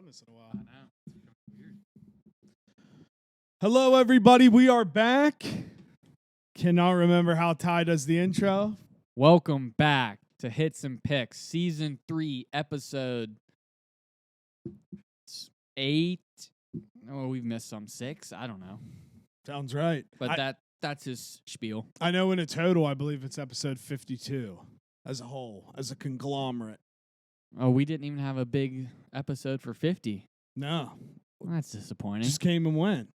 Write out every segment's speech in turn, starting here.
done this in a while. I know. It's weird. Hello, everybody. We are back. Cannot remember how Ty does the intro. Welcome back to Hits and Picks, Season 3, Episode 8. Oh, we've missed some 6. I don't know. Sounds right. But that's his spiel. I know in a total, I believe it's episode 52 as a whole, as a conglomerate. Oh, we didn't even have a big episode for 50. No. Well, that's disappointing. Just came and went.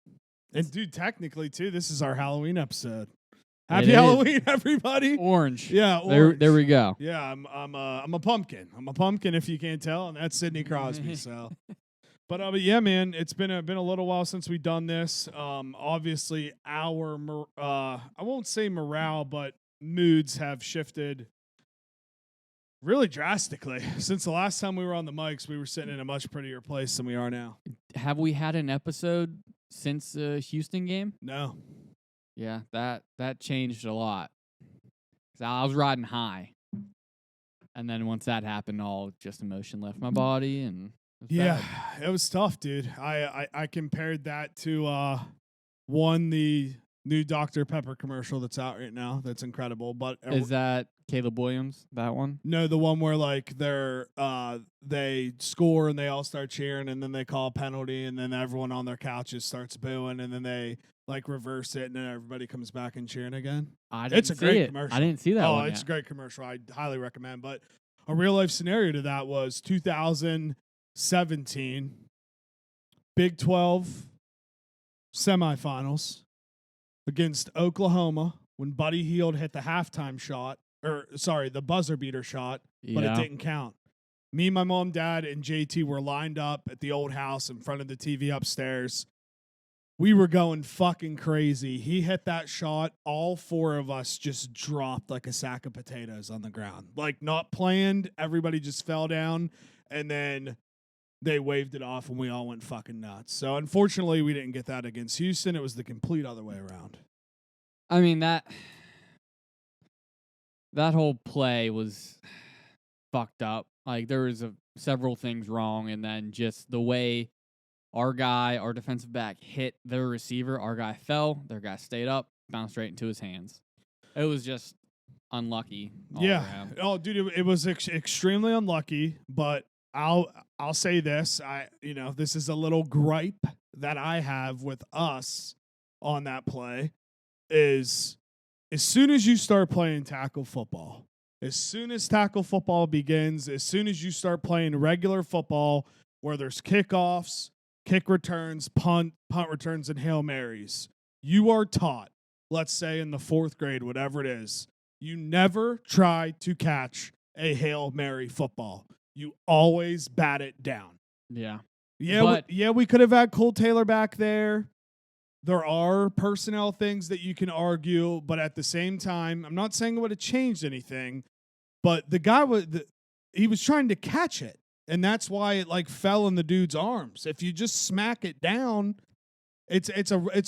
And, dude, technically, too, this is our Halloween episode. It Happy is. Halloween, everybody. Orange. Yeah, orange. There we go. Yeah, I'm a pumpkin. I'm a pumpkin, if you can't tell, and that's Sidney Crosby. So, but yeah, man, it's been a little while since we've done this. Obviously, our I won't say morale, but moods have shifted really drastically since the last time we were on the mics. We were sitting in a much prettier place than we are now. Have we had an episode since the Houston game? No. Yeah, that changed a lot. 'Cause I was riding high. And then once that happened, all just emotion left my body, and it was bad. It was tough, dude. I compared that to the new Dr. Pepper commercial that's out right now. That's incredible. But Is that Caleb Williams, that one? no, the one where like they score and they all start cheering and then they call a penalty and then everyone on their couches starts booing and then they like reverse it and then everybody comes back and cheering again. It's a great commercial. I didn't see that one it's yet. a great commercial. I highly recommend. But a real life scenario to that was 2017 Big 12 semifinals against Oklahoma when Buddy Hield hit the halftime shot, the buzzer beater shot, but it didn't count. Me, my mom, dad, and JT were lined up at the old house in front of the TV upstairs. We were going fucking crazy. He hit that shot. All four of us just dropped like a sack of potatoes on the ground. Like, not planned. Everybody just fell down, and then they waved it off, and we all went fucking nuts. So, unfortunately, we didn't get that against Houston. It was the complete other way around. I mean, that whole play was fucked up. Like, there was several things wrong, and then just the way our defensive back, hit their receiver. Our guy fell. Their guy stayed up, bounced right into his hands. It was just unlucky. Around. Oh, dude, it was extremely unlucky. But I'll say this. This is a little gripe that I have with us on that play. Is as soon as you start playing tackle football, as soon as tackle football begins, as soon as you start playing regular football where there's kickoffs, kick returns, punt returns, and Hail Marys, you are taught, let's say in the 4th grade, whatever it is, you never try to catch a Hail Mary football. You always bat it down. Yeah. We could have had Cole Taylor back there. There are personnel things that you can argue, but at the same time, I'm not saying it would have changed anything, but the guy he was trying to catch it. And that's why it like fell in the dude's arms. If you just smack it down, it's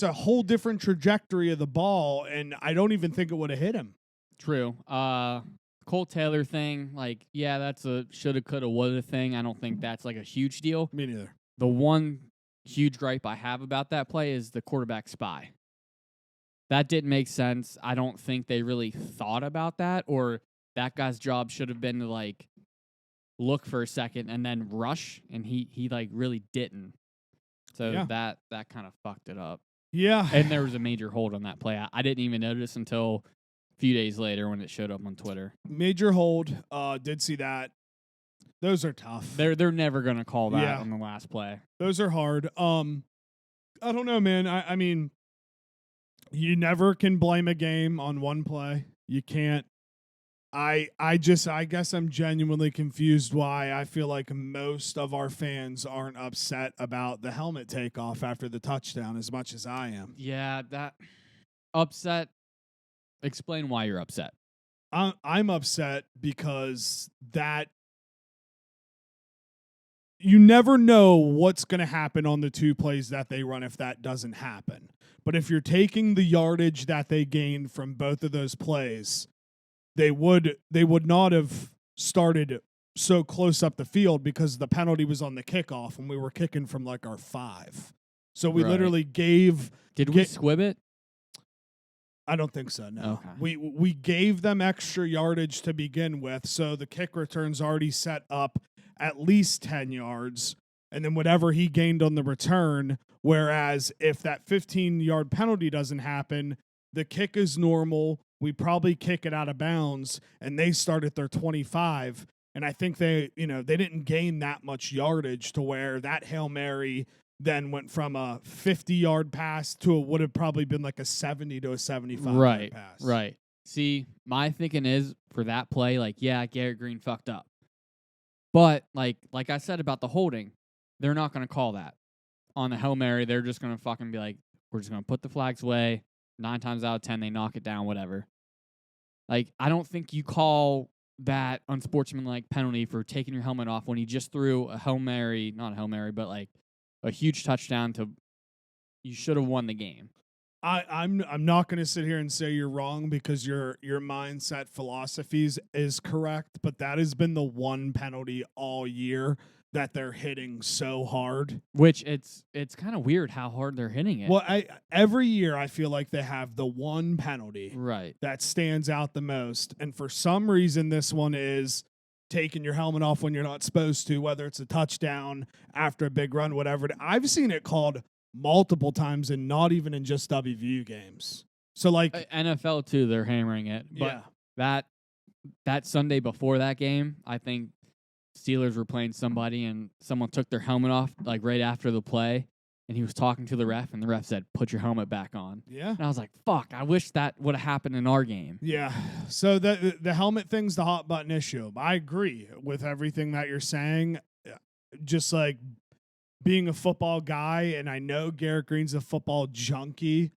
a whole different trajectory of the ball, and I don't even think it would have hit him. True. Cole Taylor thing, like, yeah, that's a shoulda, coulda, woulda thing. I don't think that's like a huge deal. Me neither. The one huge gripe I have about that play is the quarterback spy. That didn't make sense. I don't think they really thought about that, or that guy's job should have been to like look for a second and then rush, and he like really didn't. So that kind of fucked it up. Yeah. And there was a major hold on that play. I didn't even notice until a few days later when it showed up on Twitter. Major hold. Did see that. Those are tough. They're never gonna call that on the last play. Those are hard. I don't know, man. I mean, you never can blame a game on one play. You can't. I guess I'm genuinely confused why I feel like most of our fans aren't upset about the helmet takeoff after the touchdown as much as I am. Yeah, that upset. Explain why you're upset. I'm upset because that you never know what's going to happen on the 2 plays that they run if that doesn't happen. But if you're taking the yardage that they gained from both of those plays, they would not have started so close up the field because the penalty was on the kickoff and we were kicking from like our 5. So we Right. literally gave. Did we squib it? I don't think so. No, Okay. we gave them extra yardage to begin with, so the kick return's already set up at least 10 yards, and then whatever he gained on the return. Whereas if that 15-yard penalty doesn't happen, the kick is normal. We probably kick it out of bounds, and they start at their 25. And I think they didn't gain that much yardage to where that Hail Mary then went from a 50-yard pass to it would have probably been like a 70 to a 75-yard pass. Right. See, my thinking is for that play, like, yeah, Garrett Green fucked up. But like I said about the holding, they're not going to call that. On the Hail Mary, they're just going to fucking be like, we're just going to put the flags away. 9 times out of 10, they knock it down, whatever. Like, I don't think you call that unsportsmanlike penalty for taking your helmet off when he just threw a Hail Mary, not a Hail Mary, but like a huge touchdown to. You should have won the game. I'm not going to sit here and say you're wrong because your mindset philosophies is correct, but that has been the one penalty all year that they're hitting so hard. Which it's kind of weird how hard they're hitting it. Well, every year I feel like they have the one penalty right that stands out the most, and for some reason this one is taking your helmet off when you're not supposed to, whether it's a touchdown after a big run, whatever. I've seen it called multiple times and not even in just WVU games. So like NFL too, they're hammering it. But yeah. that Sunday before that game, I think Steelers were playing somebody and someone took their helmet off like right after the play, and he was talking to the ref, and the ref said, "Put your helmet back on." Yeah. And I was like, "Fuck! I wish that would have happened in our game." Yeah. So the helmet thing's the hot button issue. I agree with everything that you're saying. Just like being a football guy, and I know Garrett Green's a football junkie,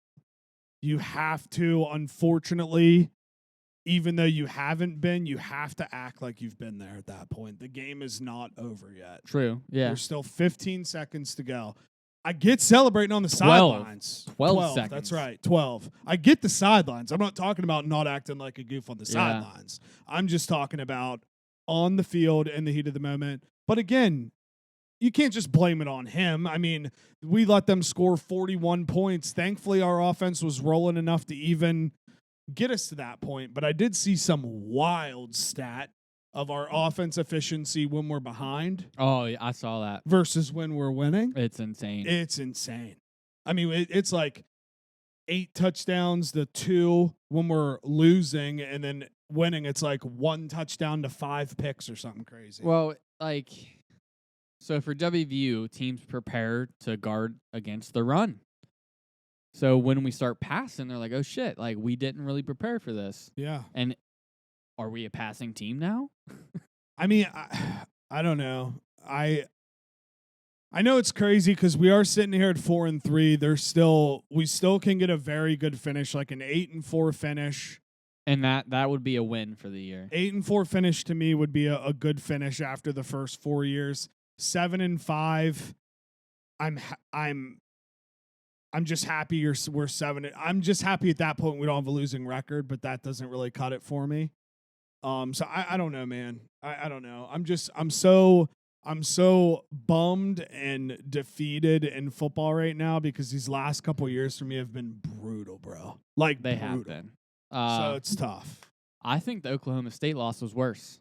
you have to, unfortunately, even though you haven't been, you have to act like you've been there at that point. The game is not over yet. True. Yeah. There's still 15 seconds to go. I get celebrating on the 12. sidelines. 12 seconds. That's right. 12. I get the sidelines. I'm not talking about not acting like a goof on the sidelines. I'm just talking about on the field in the heat of the moment. But again, you can't just blame it on him. I mean, we let them score 41 points. Thankfully, our offense was rolling enough to even get us to that point. But I did see some wild stat of our offense efficiency when we're behind. Oh, yeah, I saw that. Versus when we're winning. It's insane. It's insane. I mean, it's like 8 touchdowns to 2 when we're losing, and then winning, it's like 1 touchdown to 5 picks or something crazy. Well, like, so for WVU, teams prepare to guard against the run. So when we start passing, they're like, oh, shit, like, we didn't really prepare for this. Yeah. And are we a passing team now? I mean, I don't know. I know it's crazy because we are sitting here at 4-3. We still can get a very good finish, like an 8-4 finish. And that would be a win for the year. 8-4 finish to me would be a good finish after the first 4 years. 7-5. I'm just happy we're 7. I'm just happy at that point we don't have a losing record, but that doesn't really cut it for me. So I don't know, man. I don't know. I'm so bummed and defeated in football right now because these last couple of years for me have been brutal, bro. Like they brutal. have been. So it's tough. I think the Oklahoma State loss was worse.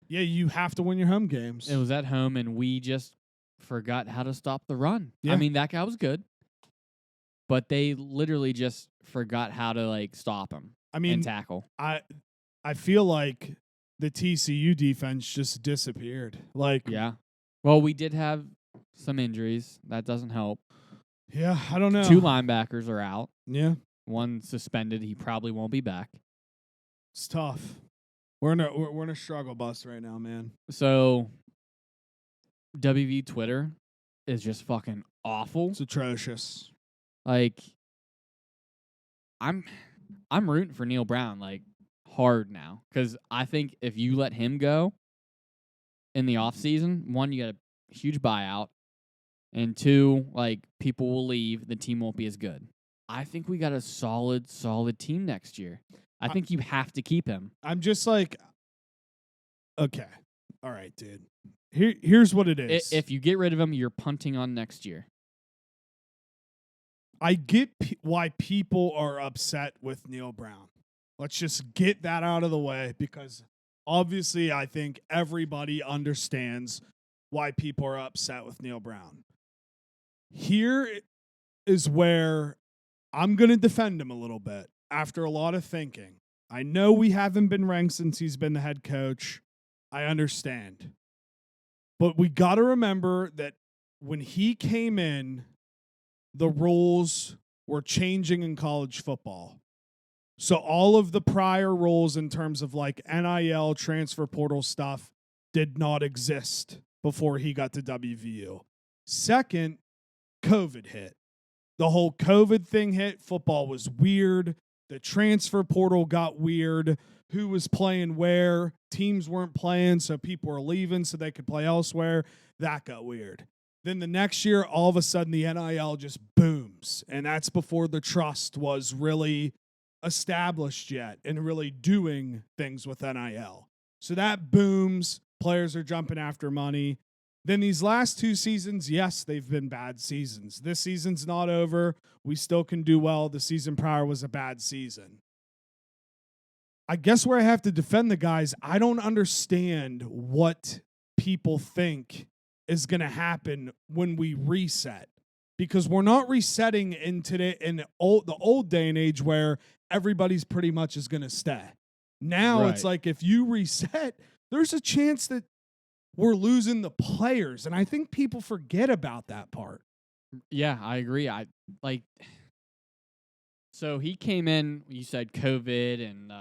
Yeah, you have to win your home games. It was at home, and we just forgot how to stop the run. Yeah. I mean, that guy was good, but they literally just forgot how to like stop him. I mean, and tackle. I feel like the TCU defense just disappeared. Like, yeah. Well, we did have some injuries. That doesn't help. Yeah, I don't know. 2 linebackers are out. Yeah. 1 suspended. He probably won't be back. It's tough. We're in a struggle bus right now, man. So, WV Twitter is just fucking awful. It's atrocious. Like, I'm rooting for Neil Brown like hard now because I think if you let him go in the offseason, 1, you got a huge buyout, and 2, like people will leave, the team won't be as good. I think we got a solid team next year. I think you have to keep him. I'm just like, okay. All right, dude. Here's what it is. If you get rid of him, you're punting on next year. I get why people are upset with Neil Brown. Let's just get that out of the way, because obviously I think everybody understands why people are upset with Neil Brown. Here is where I'm going to defend him a little bit after a lot of thinking. I know we haven't been ranked since he's been the head coach. I understand. But we got to remember that when he came in, the rules were changing in college football. So all of the prior rules in terms of like NIL, transfer portal stuff did not exist before he got to WVU. Second, COVID hit. The whole COVID thing hit. Football was weird. The transfer portal got weird. Who was playing where? Teams weren't playing, so people were leaving so they could play elsewhere. That got weird. Then the next year, all of a sudden, the NIL just booms. And that's before the trust was really established yet and really doing things with NIL. So that booms. Players are jumping after money. Then these last 2 seasons, yes, they've been bad seasons. This season's not over. We still can do well. The season prior was a bad season. I guess where I have to defend the guys, I don't understand what people think is going to happen when we reset, because we're not resetting in the old day and age where everybody's pretty much is going to stay. Now It's like if you reset, there's a chance that we're losing the players, and I think people forget about that part. Yeah, I agree. So he came in, you said COVID and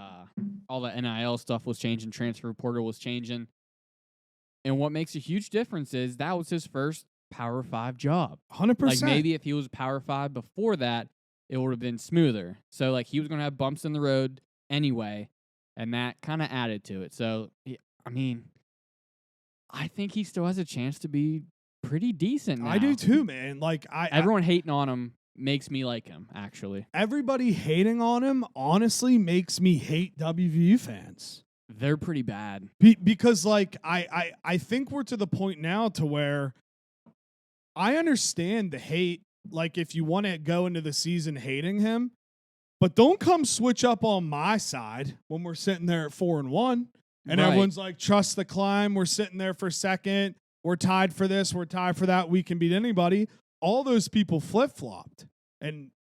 all the NIL stuff was changing, transfer portal was changing. And what makes a huge difference is that was his first Power 5 job. 100%. Like maybe if he was Power 5 before that, it would have been smoother. So like he was going to have bumps in the road anyway, and that kind of added to it. So, I mean, I think he still has a chance to be pretty decent now. I do too, man. Like everyone hating on him makes me like him, actually. Everybody hating on him honestly makes me hate WVU fans. They're pretty bad. Because like I think we're to the point now to where I understand the hate, like if you want to go into the season hating him, but don't come switch up on my side when we're sitting there at 4-1 and everyone's like, trust the climb. We're sitting there for second. We're tied for this. We're tied for that. We can beat anybody. All those people flip-flopped. And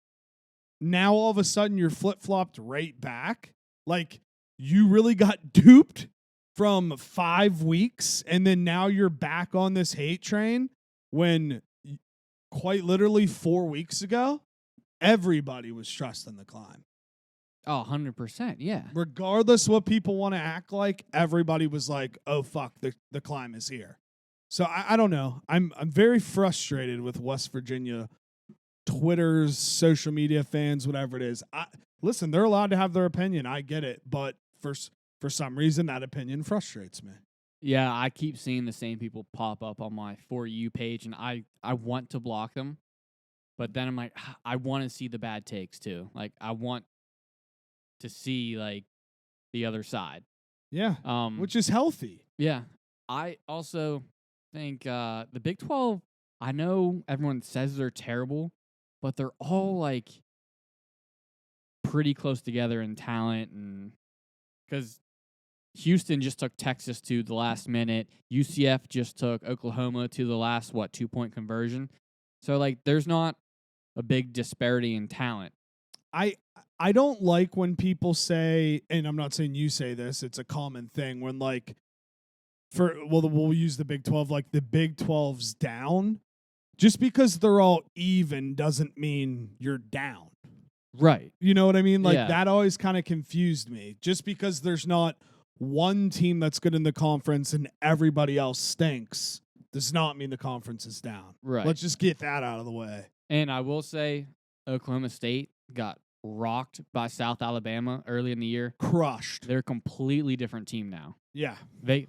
now all of a sudden you're flip-flopped right back. Like you really got duped from 5 weeks, and then now you're back on this hate train when quite literally 4 weeks ago, everybody was trusting the climb. Oh, 100%, yeah. Regardless what people want to act like, everybody was like, oh, fuck, the climb is here. So I don't know. I'm very frustrated with West Virginia Twitter's, social media fans, whatever it is. Listen, they're allowed to have their opinion. I get it. But for some reason, that opinion frustrates me. Yeah, I keep seeing the same people pop up on my For You page, and I want to block them. But then I'm like, I want to see the bad takes, too. Like, I want to see, like, the other side. Yeah, which is healthy. Yeah. I also think the Big 12, I know everyone says they're terrible, but they're all, like, pretty close together in talent. And because Houston just took Texas to the last minute. UCF just took Oklahoma to the last, 2-point conversion. So, like, there's not a big disparity in talent. I don't like when people say, and I'm not saying you say this, it's a common thing when like we'll use the Big 12, like the Big 12's down. Just because they're all even doesn't mean you're down. Right. You know what I mean? Like that always kind of confused me. Just because there's not one team that's good in the conference and everybody else stinks does not mean the conference is down. Right. Let's just get that out of the way. And I will say Oklahoma State got rocked by South Alabama early in the year. Crushed. They're a completely different team now. Yeah. They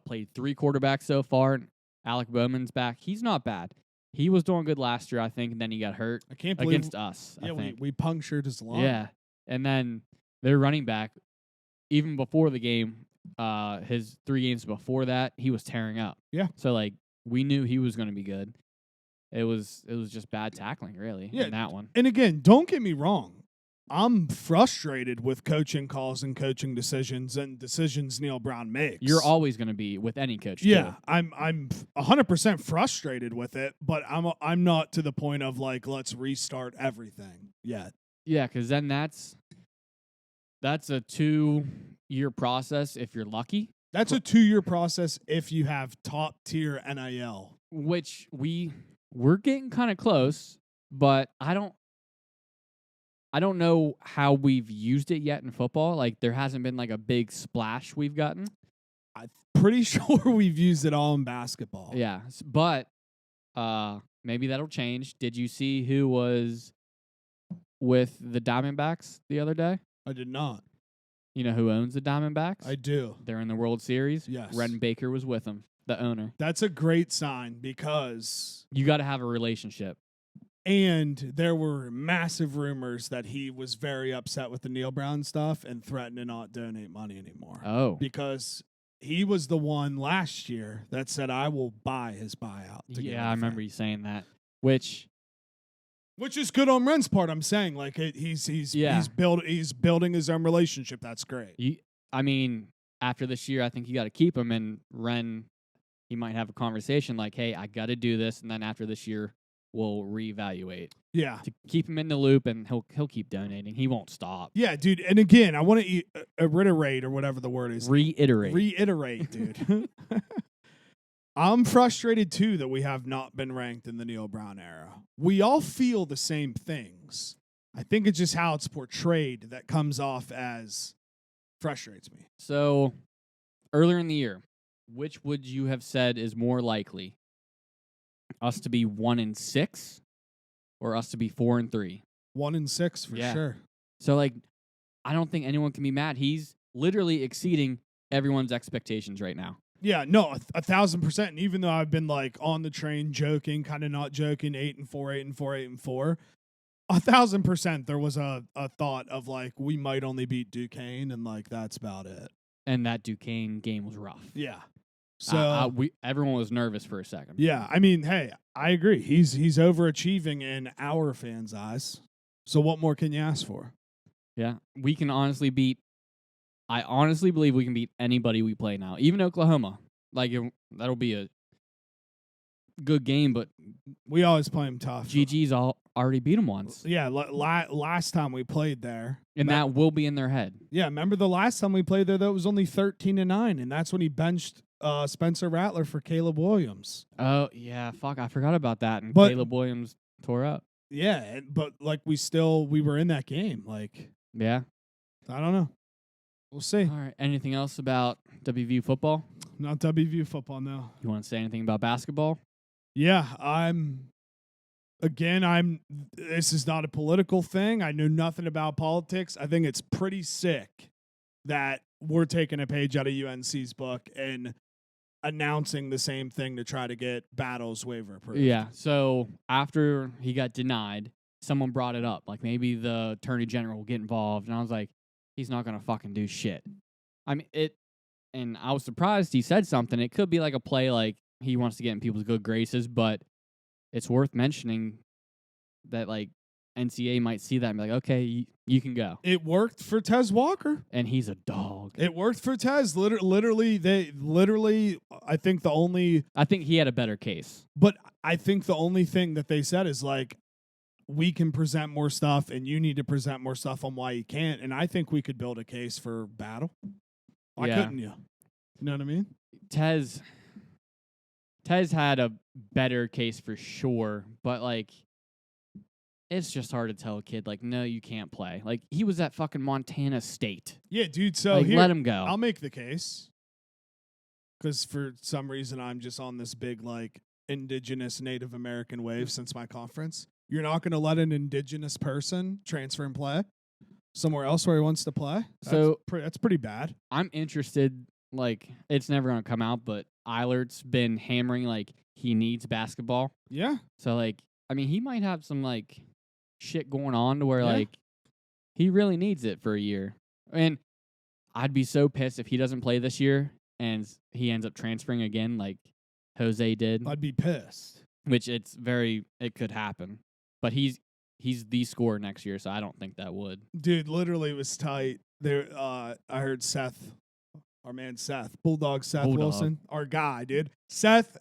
played 3 quarterbacks so far. Alec Bowman's back. He's not bad. He was doing good last year, I think, and then he got hurt. I can't believe against us. Yeah, I think. we punctured his line. Yeah. And then their running back, even before the game, his 3 games before that, he was tearing up. Yeah. So like we knew he was going to be good. It was just bad tackling, really, in that one. And again, don't get me wrong. I'm frustrated with coaching calls and coaching decisions and decisions Neil Brown makes. You're always going to be with any coach. Yeah, too. I'm 100% frustrated with it, but I'm not to the point of like let's restart everything yet. Yeah, because then that's a 2-year process if you're lucky. That's a 2-year process if you have top tier NIL, which we're getting kind of close, but I don't know how we've used it yet in football. Like there hasn't been like a big splash we've gotten. I'm pretty sure we've used it all in basketball. Yeah, but maybe that'll change. Did you see who was with the Diamondbacks the other day? I did not. You know who owns the Diamondbacks? I do. They're in the World Series. Yes. Ren Baker was with them, the owner. That's a great sign because you got to have a relationship. And there were massive rumors that he was very upset with the Neil Brown stuff and threatened to not donate money anymore. Oh. Because he was the one last year that said, I will buy his buyout. Yeah, I remember you saying that. Which is good on Ren's part. I'm saying like he's building his own relationship. That's great. I mean, after this year, I think you got to keep him. And Ren, he might have a conversation like, "Hey, I got to do this," and then after this year, we'll reevaluate. Yeah, to keep him in the loop, and he'll keep donating. He won't stop. Yeah, dude. And again, I want to reiterate or whatever the word is. Reiterate, dude. I'm frustrated, too, that we have not been ranked in the Neil Brown era. We all feel the same things. I think it's just how it's portrayed that comes off as frustrates me. So, earlier in the year, which would you have said is more likely? Us to be 1-6 or us to be 4-3? 1-6 for sure. So, like, I don't think anyone can be mad. He's literally exceeding everyone's expectations right now. Yeah, no, 1,000%. And even though I've been like on the train joking, kind of not joking, 8-4, 8-4, 8-4, 1,000% there was a thought of like we might only beat Duquesne, and like that's about it. And that Duquesne game was rough. Yeah. So everyone was nervous for a second. Yeah, I mean, hey, I agree. He's overachieving in our fans' eyes. So what more can you ask for? Yeah, we can honestly beat. I honestly believe we can beat anybody we play now, even Oklahoma. Like that'll be a good game, but we always play them tough. GG's already beat them once. Yeah, last time we played there, and that will be in their head. Yeah, remember the last time we played there? That was only 13-9, and that's when he benched Spencer Rattler for Caleb Williams. Oh yeah, fuck, I forgot about that. And Caleb Williams tore up. Yeah, but like we were in that game. Like, yeah, I don't know. We'll see. All right. Anything else about WVU football? Not WVU football, no. You want to say anything about basketball? Yeah, this is not a political thing. I know nothing about politics. I think it's pretty sick that we're taking a page out of UNC's book and announcing the same thing to try to get Battle's waiver approved. Yeah. So after he got denied, someone brought it up. Like maybe the attorney general will get involved. And I was like, he's not going to fucking do shit. I mean, and I was surprised he said something. It could be like a play, like he wants to get in people's good graces, but it's worth mentioning that like NCAA might see that and be like, okay, you can go. It worked for Tez Walker. And he's a dog. It worked for Tez. Literally, I think he had a better case. But I think the only thing that they said is like, we can present more stuff and you need to present more stuff on why you can't. And I think we could build a case for Battle. Why couldn't you? You know what I mean? Tez had a better case for sure, but like it's just hard to tell a kid like, no, you can't play. Like he was at fucking Montana State. Yeah, dude. So like, let him go. I'll make the case because for some reason I'm just on this big like indigenous Native American wave since my conference. You're not going to let an indigenous person transfer and play somewhere else where he wants to play? That's pretty bad. I'm interested. Like, it's never going to come out, but Eilert's been hammering, like, he needs basketball. Yeah. So, like, I mean, he might have some, like, shit going on to where, like, he really needs it for a year. And I'd be so pissed if he doesn't play this year and he ends up transferring again like Jose did, I'd be pissed. which it could happen. But he's the scorer next year, so I don't think that would. Dude, literally it was tight. There, I heard Seth, our man Seth, Bulldog Seth Wilson, our guy, dude. Seth,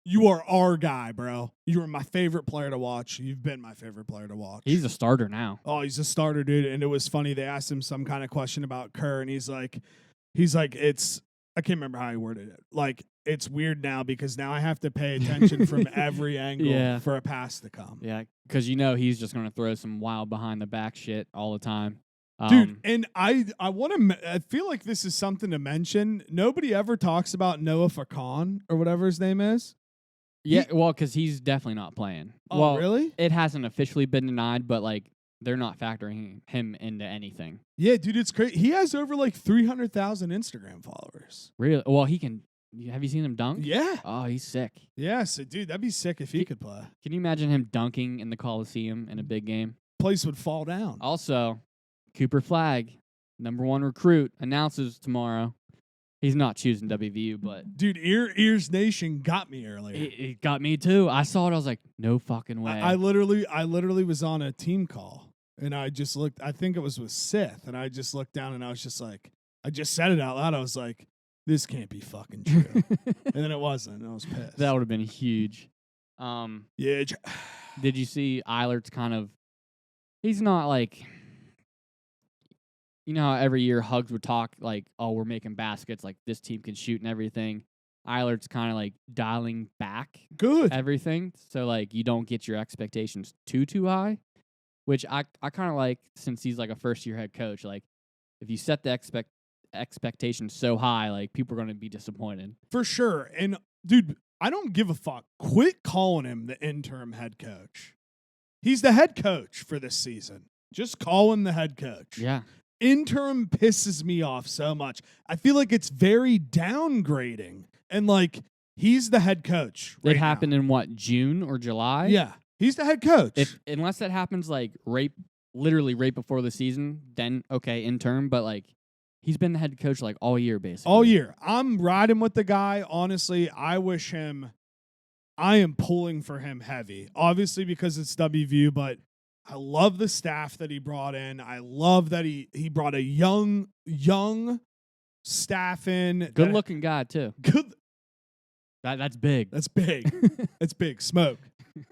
you are our guy, bro. You are my favorite player to watch. You've been my favorite player to watch. He's a starter now. Oh, he's a starter, dude. And it was funny. They asked him some kind of question about Kerr, and he's like, it's, I can't remember how he worded it. Like, it's weird now because now I have to pay attention from every angle for a pass to come. Yeah, because he's just going to throw some wild behind the back shit all the time. Dude, and I want to. I feel like this is something to mention. Nobody ever talks about Noah Facon or whatever his name is. Yeah, well, because he's definitely not playing. Oh, well, really? It hasn't officially been denied, but like they're not factoring him into anything. Yeah, dude, it's crazy. He has over like 300,000 Instagram followers. Really? Well, he can. Have you seen him dunk? Yeah. Oh, he's sick. Yeah, so dude, that'd be sick if he could play. Can you imagine him dunking in the Coliseum in a big game? Place would fall down. Also, Cooper Flagg, #1 recruit, announces tomorrow. He's not choosing WVU, but dude, Ears Nation got me earlier. It got me too. I saw it. I was like, no fucking way. I literally was on a team call, and I just looked. I think it was with Sith, and I just looked down, and I was just like, I just said it out loud. I was like, this can't be fucking true. And then it wasn't. And I was pissed. That would have been huge. Yeah. Did you see Eilert's kind of? He's not like. You know how every year Hugs would talk like, oh, we're making baskets, like this team can shoot and everything. Eilert's kind of like dialing back everything. So like you don't get your expectations too high, which I kind of like since he's like a first-year head coach. Like if you set the expectations so high, like people are going to be disappointed. For sure. And dude, I don't give a fuck. Quit calling him the interim head coach. He's the head coach for this season. Just call him the head coach. Yeah. Interim pisses me off so much. I feel like it's very downgrading. And like he's the head coach. It happened in what, June or July? Yeah. He's the head coach. Unless that happens like literally right before the season, then okay, interim, but like he's been the head coach like all year basically. All year. I'm riding with the guy. Honestly, I am pulling for him heavy. Obviously because it's WVU, but I love the staff that he brought in. I love that he brought a young staff in. Good-looking guy, too. Good. That's big. That's big. That's big. Smoke.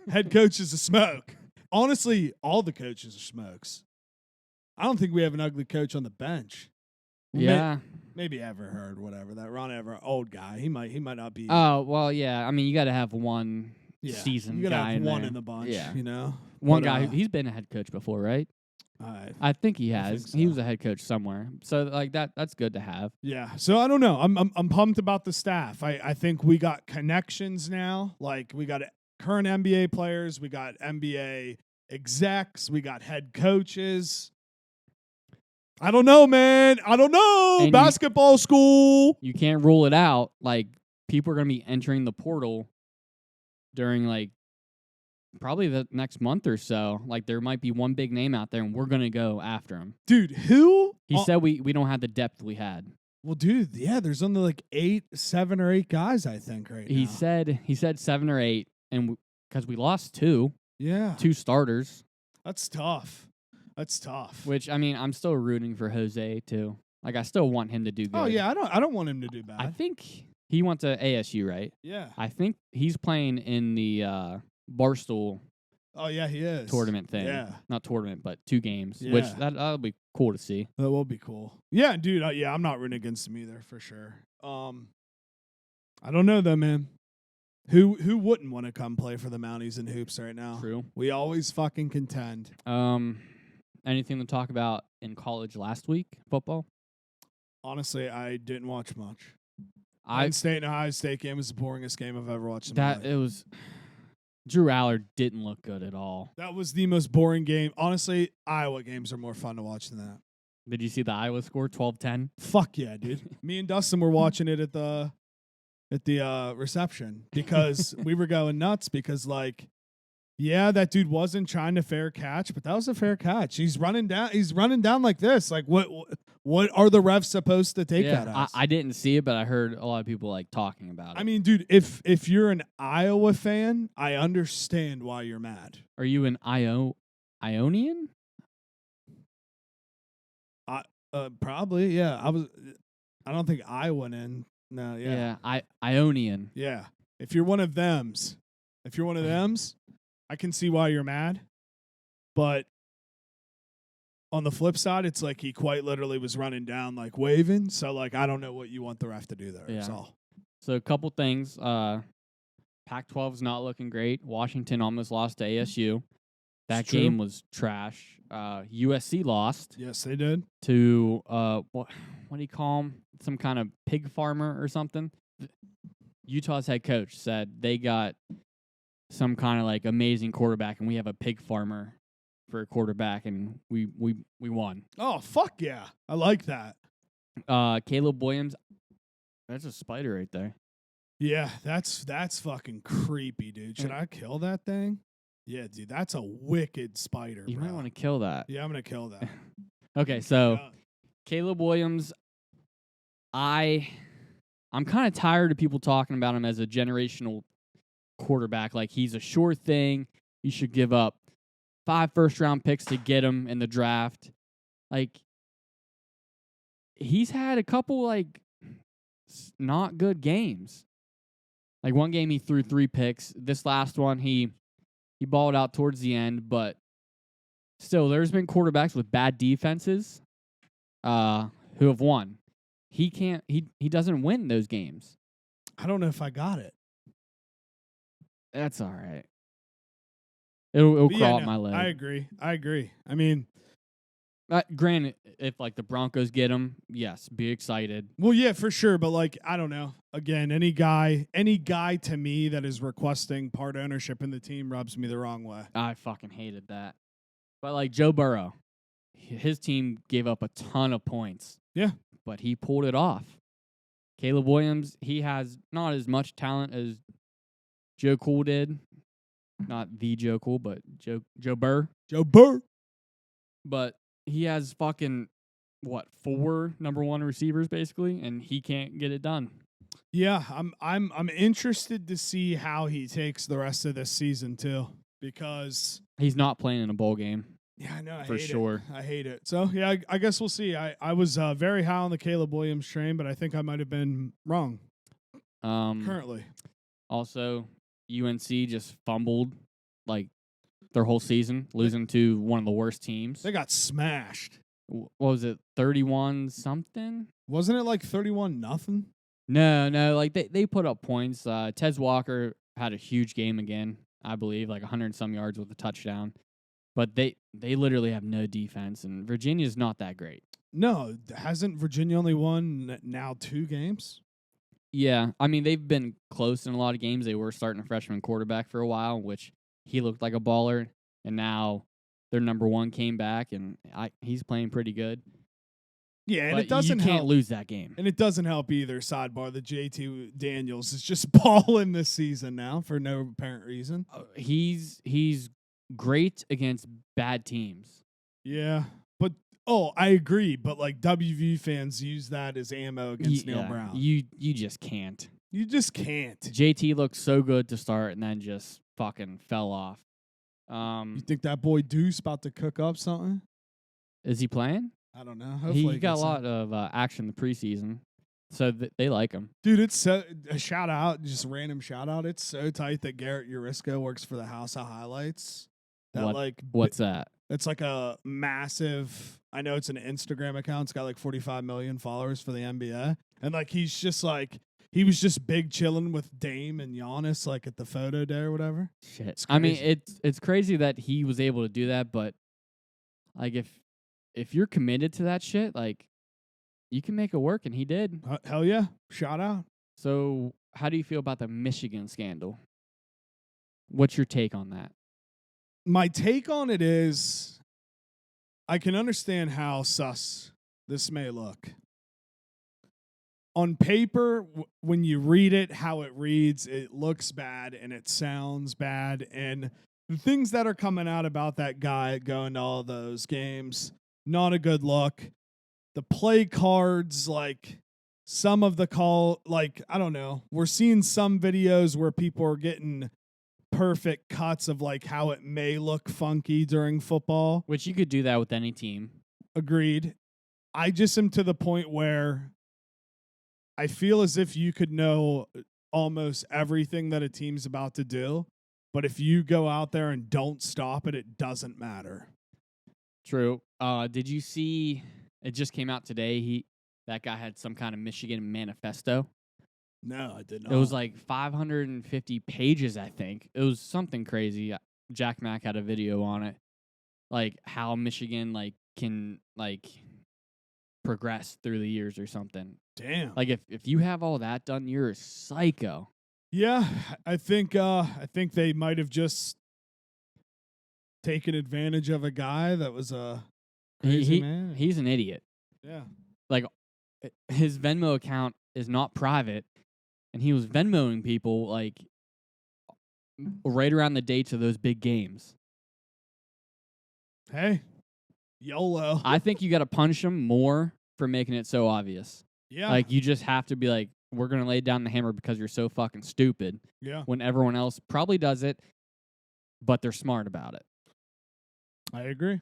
Head coach is a smoke. Honestly, all the coaches are smokes. I don't think we have an ugly coach on the bench. Yeah. Maybe Everhard, whatever. That Ron Everhard, old guy. He might not be. Oh, well, yeah. I mean, you got to have one seasoned you gotta guy have in one there. in the bunch, yeah. You know? One guy, he's been a head coach before, right? I think he has. think so. He was a head coach somewhere. So like that's good to have. Yeah. So I don't know. I'm pumped about the staff. I think we got connections now. Like we got current NBA players, we got NBA execs, we got head coaches. I don't know, man. I don't know. And basketball school. You can't rule it out. Like people are going to be entering the portal during like probably the next month or so. Like there might be one big name out there and we're going to go after him. Dude, who? He said we don't have the depth we had. Well, dude, yeah, there's only like 7 or 8 guys, I think, right now. He said 7 or 8 and because we lost 2. Yeah. 2 starters. That's tough. Which I mean, I'm still rooting for Jose too. Like I still want him to do good. Oh yeah, I don't want him to do bad. I think he went to ASU, right? Yeah. I think he's playing in the Barstool. Oh yeah, he is. Tournament thing. Yeah. Not tournament, but 2 games. Yeah. Which that'll be cool to see. That will be cool. Yeah, dude. I'm not rooting against him either for sure. I don't know though, man. Who wouldn't want to come play for the Mounties in hoops right now? True. We always fucking contend. Anything to talk about in college last week? Football? Honestly, I didn't watch much. Penn State and Ohio State game was the boringest game I've ever watched in my life. It was. Drew Allard didn't look good at all. That was the most boring game. Honestly, Iowa games are more fun to watch than that. Did you see the Iowa score 12-10? Fuck yeah, dude. Me and Dustin were watching it at the reception because we were going nuts because like, yeah, that dude wasn't trying to fair catch, but that was a fair catch. He's running down like this. Like what What are the refs supposed to take that as? I didn't see it, but I heard a lot of people like talking about it. I mean, dude, if you're an Iowa fan, I understand why you're mad. Are you an Ionian? Probably, yeah. I don't think I went in. No, yeah. Ionian. Yeah. If you're one of them's, I can see why you're mad. But on the flip side, it's like he quite literally was running down, like waving. So, like, I don't know what you want the ref to do there. That's all. So, a couple things. Pac-12 is not looking great. Washington almost lost to ASU. That game was trash. USC lost. Yes, they did. To, what do you call him? Some kind of pig farmer or something. Utah's head coach said they got some kind of, like, amazing quarterback, and we have a pig farmer for a quarterback, and we won. Oh, fuck yeah. I like that. Caleb Williams. That's a spider right there. Yeah, that's fucking creepy, dude. Should I kill that thing? Yeah, dude, that's a wicked spider. You might want to kill that. Yeah, I'm gonna kill that. Okay, so Caleb Williams, I'm kind of tired of people talking about him as a generational quarterback. Like, he's a sure thing. You should give up 5 first-round picks to get him in the draft. Like, he's had a couple, like, not good games. Like, one game he threw 3 picks. This last one, he balled out towards the end, but still, there's been quarterbacks with bad defenses who have won. He doesn't win those games. I don't know if I got it. That's all right. It'll crawl up my leg. I agree. I mean, granted, if like the Broncos get him, yes, be excited. Well, yeah, for sure. But like, I don't know. Again, any guy to me that is requesting part ownership in the team rubs me the wrong way. I fucking hated that. But like Joe Burrow, his team gave up a ton of points. Yeah, but he pulled it off. Caleb Williams, he has not as much talent as Joe Cool did. Not the Joe Cool, but Joe Burr. Joe Burr. But he has fucking 4 number 1 receivers basically, and he can't get it done. Yeah, I'm interested to see how he takes the rest of this season too, because he's not playing in a bowl game. Yeah, I know. I for hate sure. I hate it. So yeah, I guess we'll see. I was very high on the Caleb Williams train, but I think I might have been wrong. Currently, also UNC just fumbled like their whole season, losing to one of the worst teams. They got smashed. What was it, 31 something? Wasn't it like 31-0? No. Like they put up points. Tez Walker had a huge game again, I believe, like 100 some yards with a touchdown. But they literally have no defense, and Virginia's not that great. No, hasn't Virginia only won now 2 games? Yeah, I mean, they've been close in a lot of games. They were starting a freshman quarterback for a while, which he looked like a baller, and now their number 1 came back, and he's playing pretty good. Yeah, and but it doesn't help. You can't lose that game. And it doesn't help either, sidebar, that JT Daniels is just balling this season now for no apparent reason. He's great against bad teams. Yeah, but I agree. But like WV fans use that as ammo against Neil Brown. You just can't. You just can't. JT looked so good to start and then just fucking fell off. You think that boy Deuce about to cook up something? Is he playing? I don't know. Hopefully he got a lot of action in the preseason, so they like him. Dude, it's so a shout out, just random shout out. It's so tight that Garrett Urisco works for the House of Highlights. What's that? It's like a massive. I know it's an Instagram account. It's got like 45 million followers for the NBA, and like he was just big chilling with Dame and Giannis like at the photo day or whatever. Shit, I mean it's crazy that he was able to do that, but like if you're committed to that shit, like you can make it work, and he did. Hell yeah, shout out. So how do you feel about the Michigan scandal? What's your take on that? My take on it is I can understand how sus this may look. On paper, when you read it, how it reads, it looks bad and it sounds bad. And the things that are coming out about that guy going to all those games, not a good look. the play cards, like some of the call, like, I don't know. We're seeing some videos where people are getting perfect cuts of like how it may look funky during football. Which you could do that with any team. Agreed. I just am to the point where I feel as if you could know almost everything that a team's about to do, but if you go out there and don't stop it, it doesn't matter. True. Did you see? It just came out today. That guy had some kind of Michigan manifesto. No, I did not. It was like 550 pages, I think. It was something crazy. Jack Mack had a video on it, like how Michigan can progress through the years or something. Damn. Like if you have all that done, you're a psycho. Yeah, I think they might have just taken advantage of a guy that was a crazy man. He's an idiot. Yeah. Like his Venmo account is not private, and he was Venmoing people like right around the dates of those big games. Hey, YOLO. I think you got to punish him more for making it so obvious. Yeah. Like you just have to be like, we're gonna lay down the hammer because you're so fucking stupid. Yeah. When everyone else probably does it, but they're smart about it. I agree.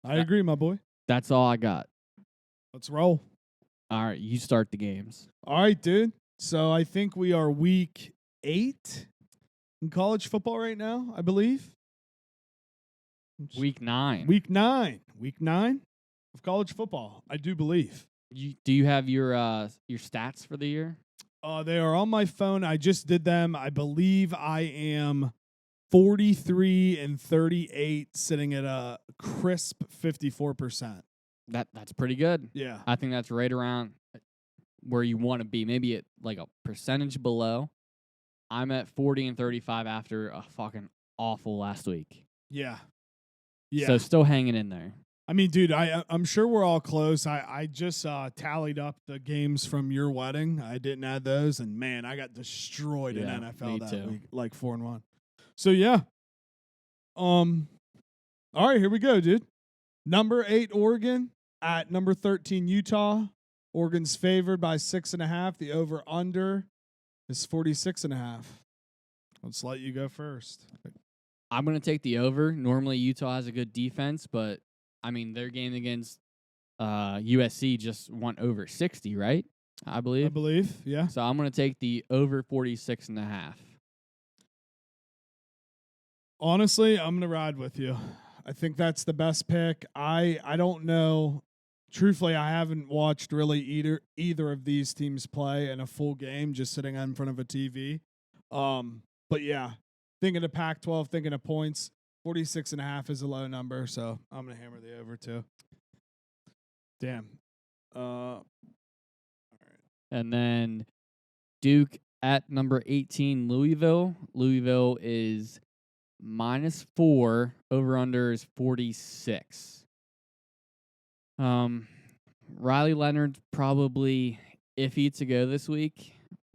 I agree, my boy. That's all I got. Let's roll. All right, you start the games. All right, dude. So I think we are week 8 in college football right now, I believe. Week 9. Week 9 of college football, I do believe. Do you have your stats for the year? They are on my phone. I just did them. I believe I am 43-38, sitting at a crisp 54%. That's pretty good. Yeah. I think that's right around where you want to be. Maybe at like a percentage below. I'm at 40-35 after a fucking awful last week. Yeah. Yeah. So still hanging in there. I mean, dude, I'm sure we're all close. I just tallied up the games from your wedding. I didn't add those, and man, I got destroyed in NFL that week, like 4-1. So yeah. All right, here we go, dude. Number 8 Oregon at number 13 Utah. Oregon's favored by 6.5. The over under is 46.5. Let's let you go first. I'm gonna take the over. Normally Utah has a good defense, but I mean, their game against USC just went over 60, right? I believe. Yeah. So I'm going to take the over 46.5. Honestly, I'm going to ride with you. I think that's the best pick. I don't know. Truthfully, I haven't watched really either of these teams play in a full game, just sitting in front of a TV. But yeah, thinking of Pac-12, thinking of points. 46.5 is a low number, so I'm going to hammer the over too. Damn. All right. And then Duke at number 18, Louisville. Louisville is -4. Over-under is 46. Riley Leonard's probably iffy to go this week,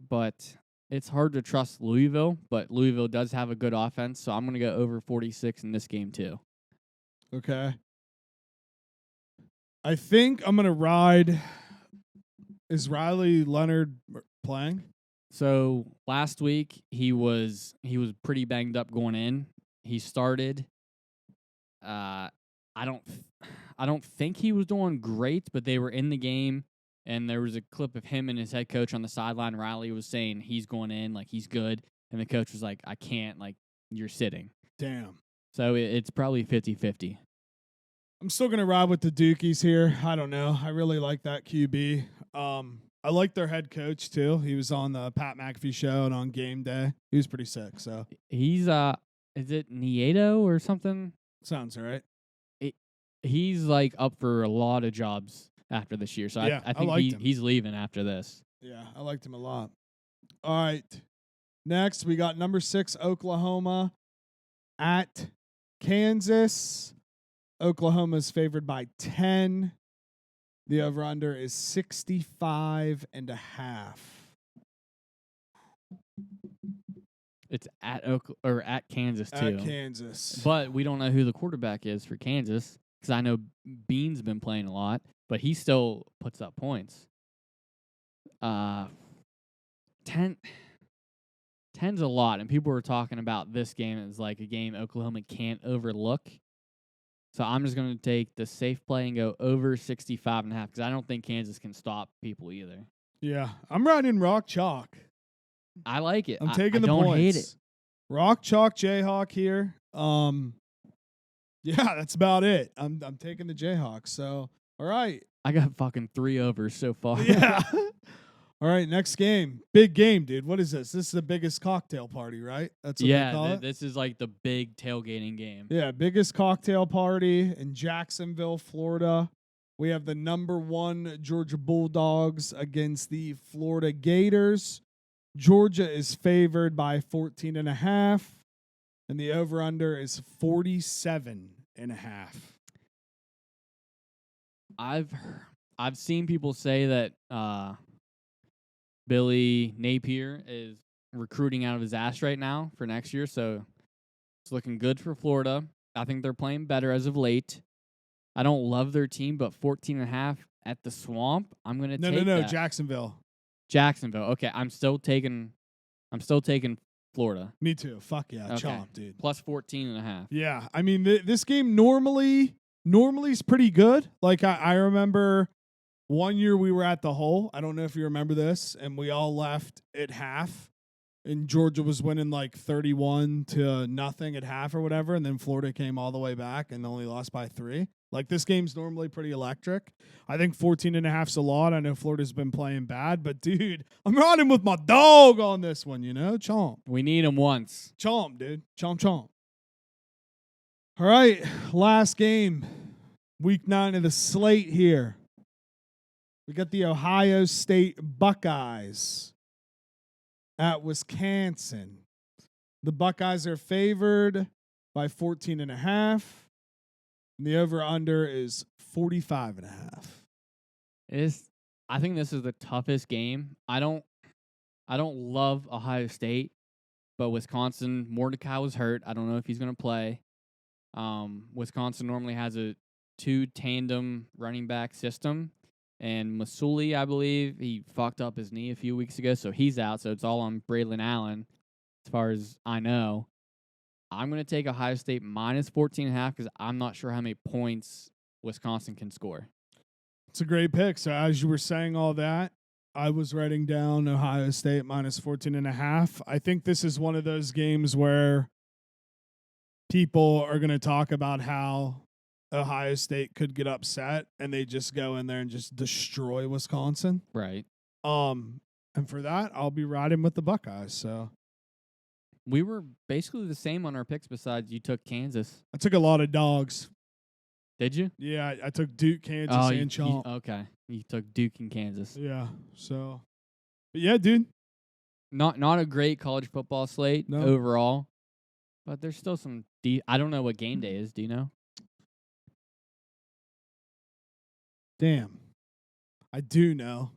but it's hard to trust Louisville, but Louisville does have a good offense, so I'm going to go over 46 in this game too. Okay. I think I'm going to ride. Is Riley Leonard playing? So last week he was pretty banged up going in. He started. I don't think he was doing great, but they were in the game. And there was a clip of him and his head coach on the sideline. Riley was saying he's going in, like he's good. And the coach was like, I can't, like you're sitting. Damn. So it's probably 50-50. I'm still going to ride with the Dukies here. I don't know. I really like that QB. I like their head coach too. He was on the Pat McAfee show and on game day. He was pretty sick. So he's is it Nieto or something? Sounds right. He's like up for a lot of jobs after this year. So yeah, I think he's leaving after this. Yeah, I liked him a lot. All right. Next, we got number 6, Oklahoma at Kansas. Oklahoma's favored by 10. The over-under is 65.5. It's at Kansas too. At Kansas. But we don't know who the quarterback is for Kansas. because I know Bean's been playing a lot, but he still puts up points. 10's a lot, and people were talking about this game as like a game Oklahoma can't overlook. So I'm just going to take the safe play and go over 65.5 because I don't think Kansas can stop people either. Yeah, I'm riding Rock Chalk. I like it. I'm I taking the don't points. hate it. Rock Chalk Jayhawk here. Yeah, that's about it. I'm taking the Jayhawks. So, all right. I got fucking 3 overs so far. Yeah. All right, next game. Big game, dude. What is this? This is the biggest cocktail party, right? That's what they call it? This is like the big tailgating game. Yeah, biggest cocktail party in Jacksonville, Florida. We have the number 1 Georgia Bulldogs against the Florida Gators. Georgia is favored by 14.5, and the over-under is 47.5. I've seen people say that Billy Napier is recruiting out of his ass right now for next year, so it's looking good for Florida. I think they're playing better as of late. I don't love their team, but 14.5 at the Swamp, I'm going to take No, that. Jacksonville. Jacksonville. Okay, I'm still taking Florida. Me too. Fuck yeah, Okay. chomp, dude. Plus 14.5. Yeah, I mean, this game normally is pretty good. Like, I remember one year we were at the Hole. I don't know if you remember this, and we all left at half, and Georgia was winning like 31-0 at half or whatever, and then Florida came all the way back and only lost by 3. Like, this game's normally pretty electric. I think 14.5's a lot. I know Florida's been playing bad, but dude, I'm riding with my dog on this one, you know? Chomp. We need him once. Chomp, dude. Chomp, chomp. All right, last game. Week 9 of the slate here. We got the Ohio State Buckeyes at Wisconsin. The Buckeyes are favored by 14.5. And the over-under is 45.5. I think this is the toughest game. I don't love Ohio State, but Wisconsin, Mordecai was hurt. I don't know if he's going to play. Wisconsin normally has a 2 tandem running back system, and Masuli, I believe, he fucked up his knee a few weeks ago, so he's out. So it's all on Braylon Allen, as far as I know. I'm going to take Ohio State minus 14.5 because I'm not sure how many points Wisconsin can score. It's a great pick. So as you were saying all that, I was writing down Ohio State minus 14.5. I think this is one of those games where people are going to talk about how Ohio State could get upset and they just go in there and just destroy Wisconsin. Right. And for that, I'll be riding with the Buckeyes. So we were basically the same on our picks besides you took Kansas. I took a lot of dogs. Did you? Yeah, I took Duke, Kansas, and Chomp. Okay. You took Duke and Kansas. Yeah. So, but yeah, dude. Not a great college football slate overall, but there's still some I don't know what game day is. Do you know? Damn. I do know.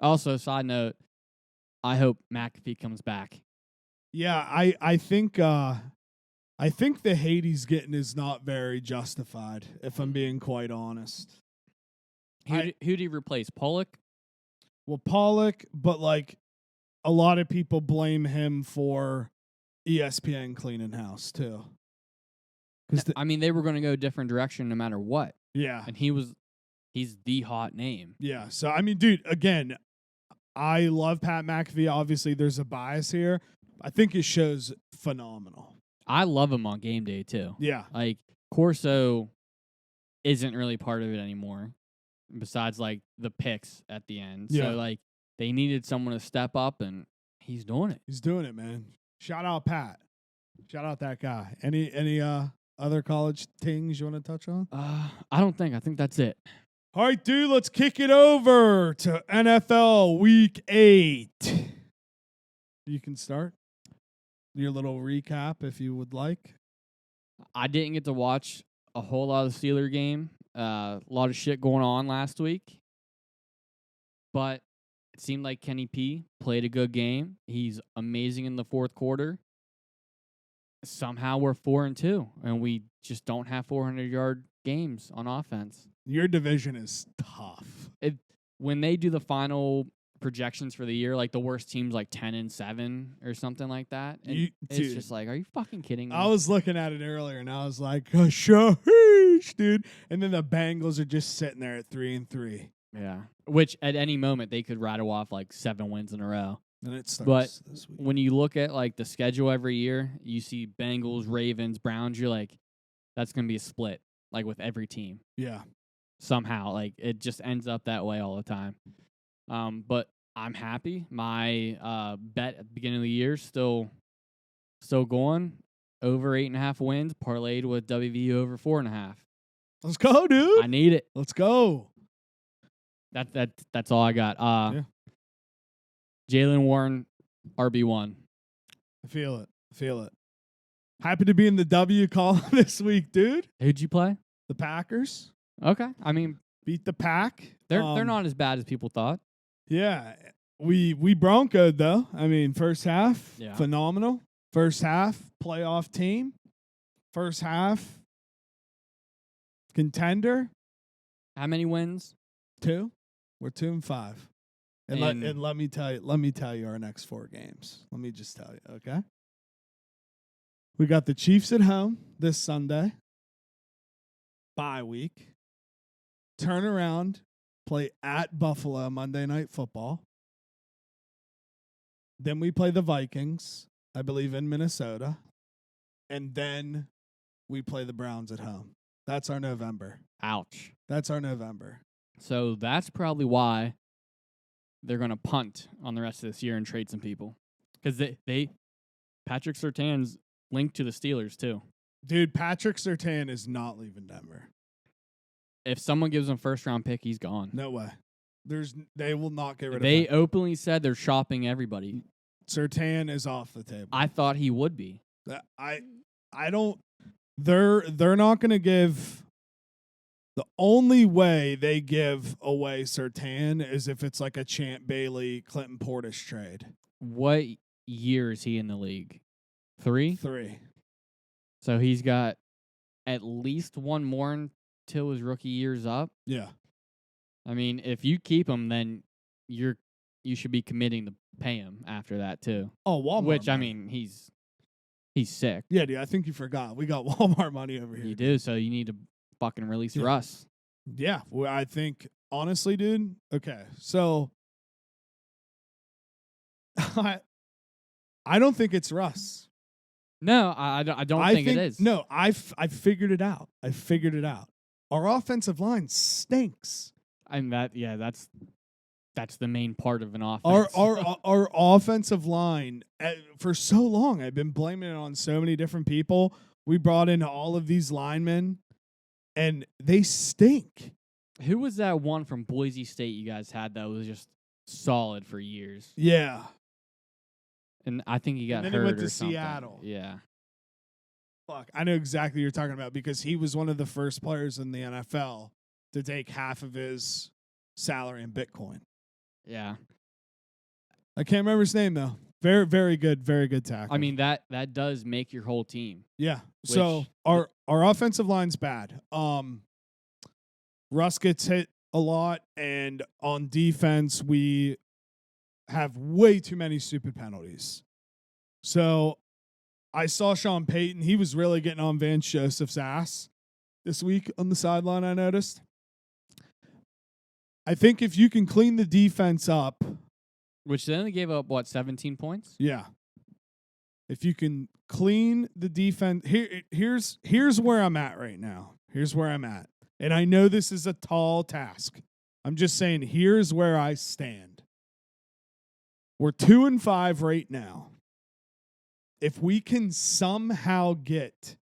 Also, side note, I hope McAfee comes back. Yeah, I think the hate he's getting is not very justified, if I'm being quite honest. Who'd he replace? Pollock? Well, Pollock, but like a lot of people blame him for ESPN cleaning house too. I mean, they were going to go a different direction no matter what. Yeah. And he's the hot name. Yeah. So, I mean, dude, again, I love Pat McAfee. Obviously, there's a bias here. I think his show's phenomenal. I love him on game day, too. Yeah. Like, Corso isn't really part of it anymore, besides, like, the picks at the end. Yeah. So, like, they needed someone to step up, and he's doing it. He's doing it, man. Shout out Pat. Shout out that guy. Any other college things you want to touch on? I don't think. I think that's it. All right, dude, let's kick it over to NFL Week 8. You can start your little recap if you would like. I didn't get to watch a whole lot of the Steeler game. A lot of shit going on last week. But it seemed like Kenny P played a good game. He's amazing in the fourth quarter. somehow we're 4-2, and we just don't have 400-yard games on offense. Your division is tough. When they do the final projections for the year, like the worst team's like 10-7 or something like that. And it's just like, are you fucking kidding me? I was looking at it earlier and I was like, sheesh, dude. And then the Bengals are just sitting there at 3-3. Yeah. Which at any moment they could rattle off like 7 wins in a row. And it starts But this week. when you look at like the schedule every year, you see Bengals, Ravens, Browns, you're like, that's going to be a split, like with every team. Yeah. Somehow, like it just ends up that way all the time. But I'm happy. My bet at the beginning of the year still going. Over 8.5 wins, parlayed with WV over 4.5. Let's go, dude. I need it. Let's go. That's all I got. Yeah. Jalen Warren, RB1. I feel it. Happy to be in the W column this week, dude. Who'd you play? The Packers Okay. I mean, beat the Pack. they're not as bad as people thought. Yeah. We Broncoed though. I mean, first half, phenomenal. First half, playoff team. First half, contender. How many wins? 2. We're 2-5. And let me tell you our next 4 games. Let me just tell you, okay? We got the Chiefs at home this Sunday. Bye week. Turn around, play at Buffalo Monday Night Football. Then we play the Vikings, I believe, in Minnesota. And then we play the Browns at home. That's our November. Ouch. That's our November. So that's probably why they're going to punt on the rest of this year and trade some people. Because Patrick Surtain's linked to the Steelers, too. Dude, Patrick Surtain is not leaving Denver. If someone gives him a first-round pick, he's gone. No way. They will not get rid of him. They openly said they're shopping everybody. Surtain is off the table. I thought he would be. I don't. They're not going to give. The only way they give away Surtain is if it's like a Champ Bailey, Clinton Portis trade. What year is he in the league? 3? 3. So he's got at least one more until his rookie year's up. Yeah. I mean, if you keep him, then you should be committing to pay him after that too. Oh, Walmart. Which money. I mean, he's sick. Yeah, dude. I think you forgot. We got Walmart money over here. You do, so you need to fucking release Russ. Yeah, well, I think honestly, dude. Okay, so I don't think it's Russ. No, I don't think it is. No, I figured it out. Our offensive line stinks. And that's the main part of an offense. Our offensive line for so long, I've been blaming it on so many different people. We brought in all of these linemen, and they stink. Who was that one from Boise State you guys had that was just solid for years? Yeah. And I think he got and then hurt he went to or something. Seattle. Yeah. Fuck, I know exactly what you're talking about because he was one of the first players in the NFL to take half of his salary in Bitcoin. Yeah. I can't remember his name though. Very, very good tackle. I mean that does make your whole team. Yeah. So our offensive line's bad. Russ gets hit a lot, and on defense we have way too many stupid penalties. So I saw Sean Payton. He was really getting on Vance Joseph's ass this week on the sideline, I noticed. I think if you can clean the defense up. Which they only gave up, 17 points? Yeah. If you can clean the defense. Here's where I'm at right now. Here's where I'm at. And I know this is a tall task. I'm just saying here's where I stand. We're 2-5 right now. If we can somehow get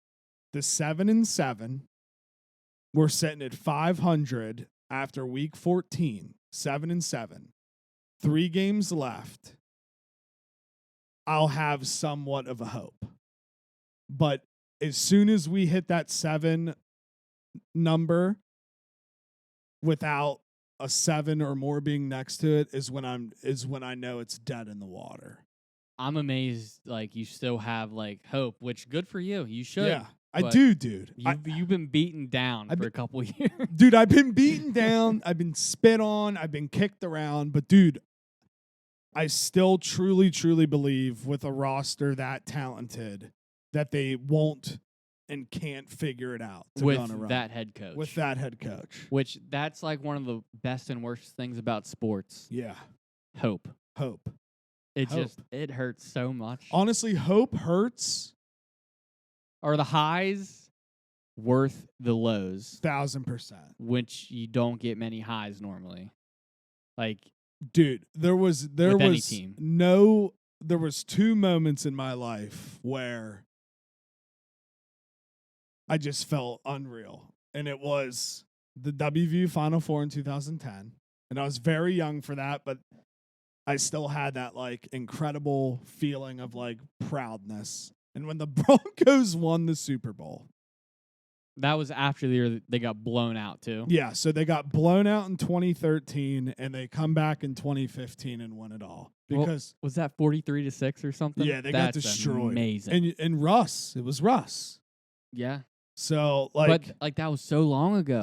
the 7-7, we're sitting at 500 after week 14, 7-7. 3 games left. I'll have somewhat of a hope. But as soon as we hit that 7 number without a 7 or more being next to it is when I know it's dead in the water. I'm amazed. Like you still have like hope, which good for you. You should. Yeah, I but do, dude. You've been beaten down I've for a couple years. Dude, I've been beaten down. I've been spit on. I've been kicked around. But, dude, I still truly, truly believe with a roster that talented that they won't and can't figure it out to go on a with run. that head coach. With that head coach. Which that's like one of the best and worst things about sports. Yeah. Hope. Hope. It hurts so much. Honestly, hope hurts. Are the highs worth the lows? 1,000%. Which you don't get many highs normally. Like, dude, there was any team. there was 2 moments in my life where I just felt unreal. And it was the WVU Final Four in 2010. And I was very young for that, but I still had that like incredible feeling of like proudness. And when the Broncos won the Super Bowl. That was after the year they got blown out too. Yeah, so they got blown out in 2013 and they come back in 2015 and win it all. Because was that 43-6 or something? Yeah, they got destroyed. Amazing. And Russ, it was Russ. Yeah. So but like that was so long ago.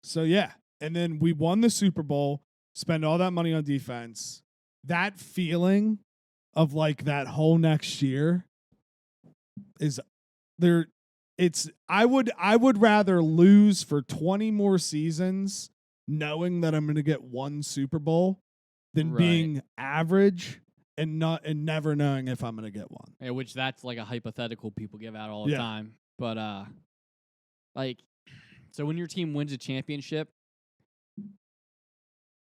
So yeah. And then we won the Super Bowl, spend all that money on defense. That feeling of like that whole next year is there. I would rather lose for 20 more seasons knowing that I'm going to get one Super Bowl than being average and never knowing if I'm going to get one. Yeah, which that's like a hypothetical people give out all the time. But like so when your team wins a championship,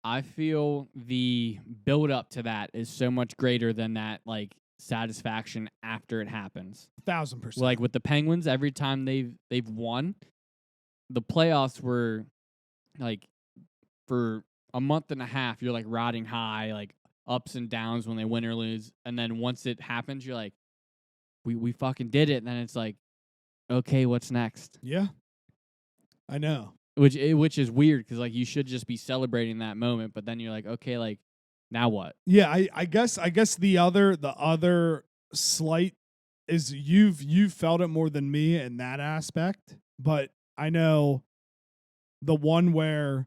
I feel the build up to that is so much greater than that like satisfaction after it happens. 1,000%. Like with the Penguins, every time they've won, the playoffs were like for a month and a half, you're like riding high, like ups and downs when they win or lose. And then once it happens, you're like, we fucking did it. And then it's like, okay, what's next? Yeah. I know. Which is weird because like you should just be celebrating that moment, but then you're like, okay, like now what? Yeah, I guess the other slight is you've felt it more than me in that aspect, but I know the one where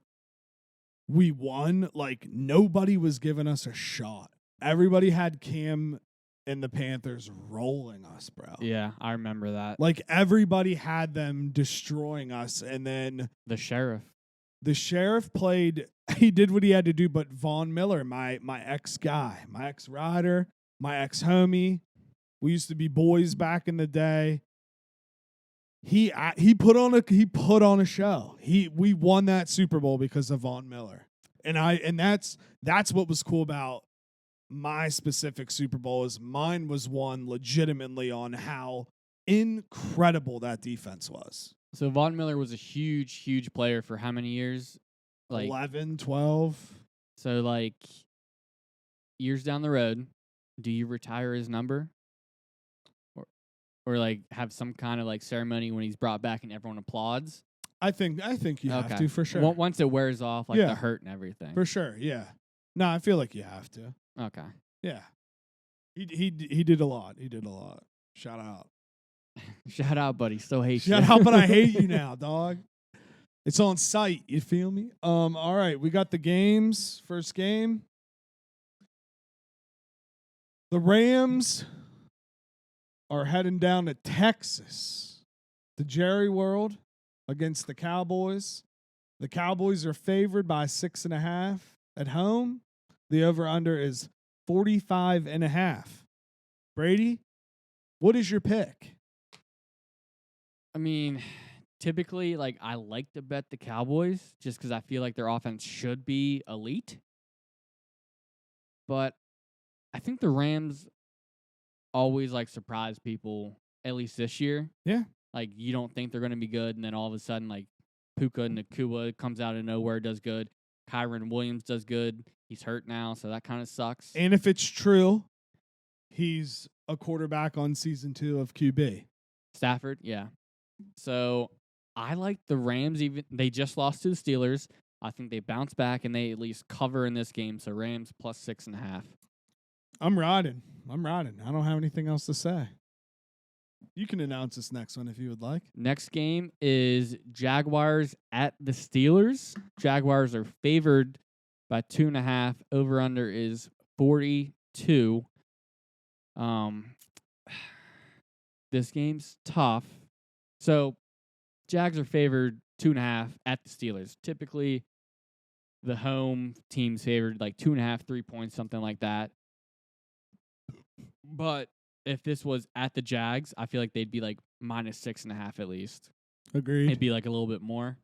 we won, like nobody was giving us a shot. Everybody had Cam and the Panthers rolling us, bro. Yeah, I remember that. Like everybody had them destroying us, and then the sheriff played. He did what he had to do, but Von Miller, my ex guy, my ex rider, my ex homie, we used to be boys back in the day. He put on a show. We won that Super Bowl because of Von Miller, and that's what was cool about my specific Super Bowl is mine was won legitimately on how incredible that defense was. So Von Miller was a huge player for how many years? Like 11, 12. So like years down the road, do you retire his number? Or like have some kind of like ceremony when he's brought back and everyone applauds? I think you have to for sure. Once it wears off, like the hurt and everything. For sure, yeah. No, I feel like you have to. Okay. Yeah. He did a lot. He did a lot. Shout out. Shout out, buddy. Still hate you. Shout out, but I hate you now, dog. It's on site. You feel me? All right. We got the games. First game. The Rams are heading down to Texas, the Jerry World, against the Cowboys. The Cowboys are favored by 6.5 at home. The over-under is 45.5. Brady, what is your pick? I mean, typically, like I like to bet the Cowboys just because I feel like their offense should be elite. But I think the Rams always like surprise people, at least this year. Yeah. Like you don't think they're going to be good, and then all of a sudden, like Puka Nacua comes out of nowhere, does good. Kyron Williams does good. He's hurt now, so that kind of sucks. And if it's true, he's a quarterback on season 2 of QB. Stafford, yeah. So I like the Rams. Even they just lost to the Steelers. I think they bounce back and they at least cover in this game. So Rams plus 6.5. I'm riding. I don't have anything else to say. You can announce this next one if you would like. Next game is Jaguars at the Steelers. Jaguars are favored by 2.5. Over under is 42. This game's tough. So Jags are favored 2.5 at the Steelers. Typically, the home team's favored like 2.5, 3 points, something like that. But if this was at the Jags, I feel like they'd be like -6.5 at least. Agreed. It'd be like a little bit more.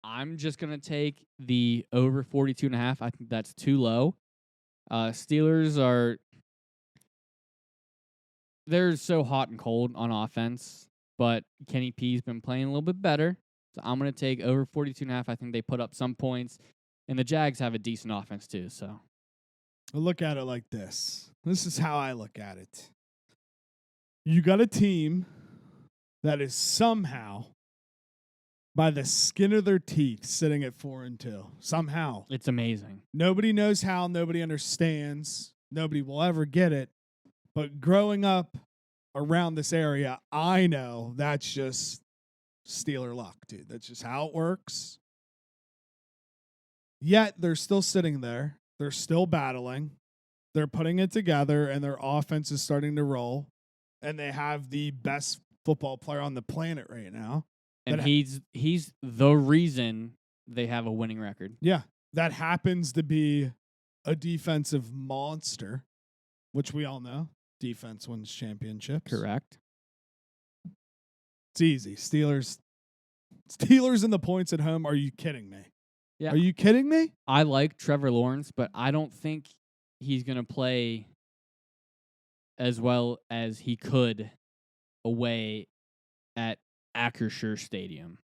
I'm just gonna take the over 42.5. I think that's too low. Steelers they're so hot and cold on offense, but Kenny P's been playing a little bit better. So I'm gonna take over 42.5. I think they put up some points, and the Jags have a decent offense too. So I look at it like this. This is how I look at it. You got a team that is somehow, by the skin of their teeth, sitting at 4-2. Somehow. it's amazing. Nobody knows how. Nobody understands. Nobody will ever get it. But growing up around this area, I know that's just Steeler luck, dude. That's just how it works. Yet they're still sitting there. They're still battling. They're putting it together, and their offense is starting to roll. And they have the best football player on the planet right now. And he's the reason they have a winning record. Yeah, that happens to be a defensive monster, which we all know. Defense wins championships. Correct. It's easy. Steelers and the points at home. Are you kidding me? Yeah. Are you kidding me? I like Trevor Lawrence, but I don't think he's going to play as well as he could away at Acrisure Stadium.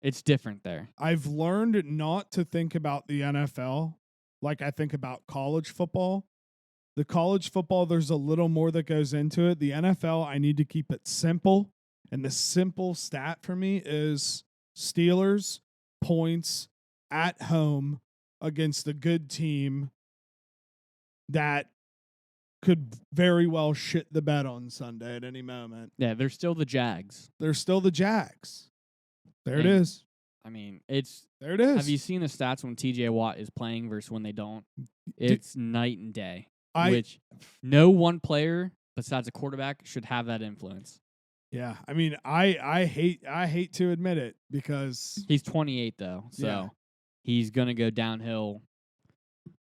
It's different there. I've learned not to think about the NFL like I think about college football. The college football, there's a little more that goes into it. The NFL, I need to keep it simple. And the simple stat for me is Steelers points at home against a good team that could very well shit the bed on Sunday at any moment. Yeah, they're still the Jags. They're still the Jags. There it And, is. I mean, There it is. have you seen the stats when TJ Watt is playing versus when they don't? It's night and day. Which no one player besides a quarterback should have that influence. Yeah, I mean, I hate to admit it because He's 28 though, so Yeah. he's gonna go downhill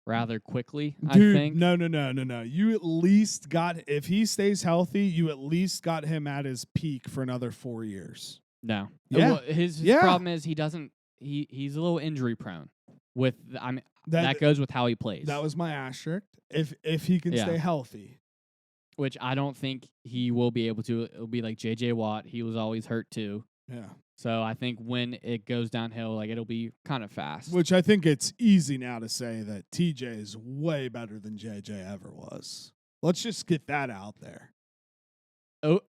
rather quickly. dude, I think. no. You at least if he stays healthy, you at least got him at his peak for another 4 years. No. Yeah. Well, his Yeah. problem is he's a little injury prone. That goes with how he plays. That was my asterisk. If he can Yeah. stay healthy. Which I don't think he will be able to. It'll be like JJ Watt. He was always hurt too. Yeah. So I think when it goes downhill, like it'll be kind of fast. Which I think it's easy now to say that TJ is way better than JJ ever was. Let's just get that out there.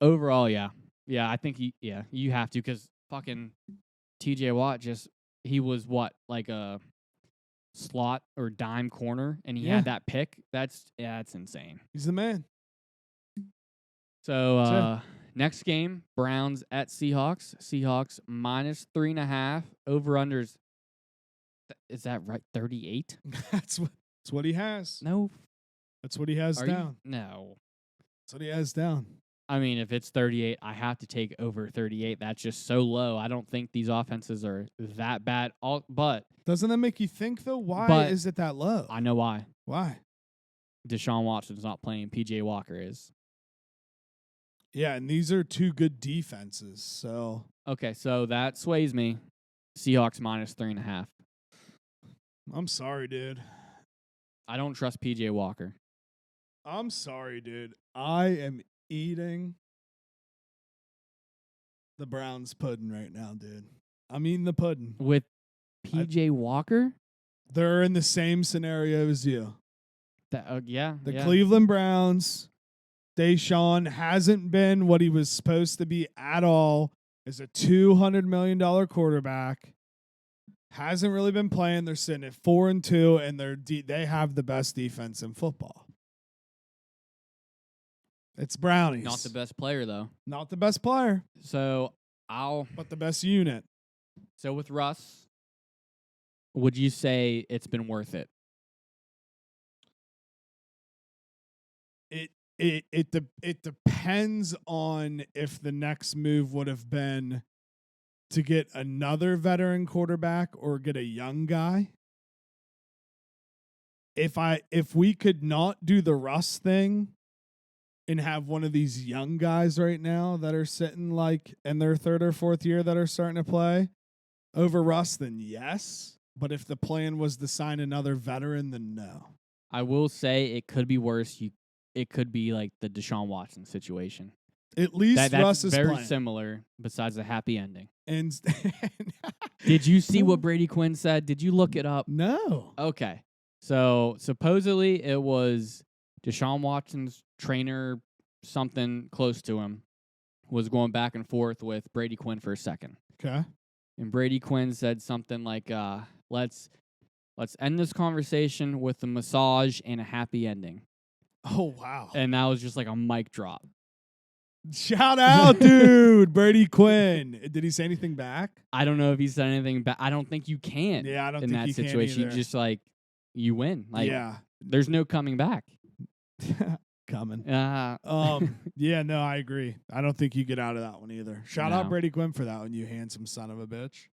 Overall, yeah. Yeah, I think you have to because fucking TJ Watt he was what, like a slot or dime corner, and he had that pick. That's insane. He's the man. So next game, Browns at Seahawks. Seahawks -3.5. Over-unders, is that right? 38? That's what he has. No. That's what he has down. No. That's what he has down. I mean, if it's 38, I have to take over 38. That's just so low. I don't think these offenses are that bad. But Doesn't that make you think, though? Why is it that low? I know why. Why? Deshaun Watson's not playing. PJ Walker is. Yeah, and these are two good defenses. So Okay, so that sways me. Seahawks -3.5. I'm sorry, dude. I don't trust PJ Walker. I'm sorry, dude. I am eating the Browns pudding right now, dude. I'm eating the pudding. With PJ Walker? They're in the same scenario as you. Yeah. The Cleveland Browns, Deshaun hasn't been what he was supposed to be at all as a $200 million quarterback. hasn't really been playing. They're sitting at 4-2, and they have the best defense in football. It's Brownies. Not the best player though. Not the best player, So but the best unit. So with Russ, would you say it's been worth it? It depends on if the next move would have been to get another veteran quarterback or get a young guy. If we could not do the Russ thing and have one of these young guys right now that are sitting like in their third or fourth year that are starting to play over Russ, then yes. But if the plan was to sign another veteran, then no. I will say it could be worse. It could be like the Deshaun Watson situation. At least That's Russ is very playing. Similar, besides the happy ending. And Did you see what Brady Quinn said? Did you look it up? No. Okay. So supposedly it was Deshaun Watson's trainer, something close to him, was going back and forth with Brady Quinn for a second. Okay. And Brady Quinn said something like, let's end this conversation with a massage and a happy ending. Oh, wow. And that was just like a mic drop. Shout out, dude. Brady Quinn. Did he say anything back? I don't know if he said anything back. I don't think you can. Yeah, I don't in think that you situation. can You either. just like you win. Like Yeah. there's no coming back. Coming. Yeah, no, I agree. I don't think you get out of that one either. Shout out No. Brady Quinn for that one, you handsome son of a bitch.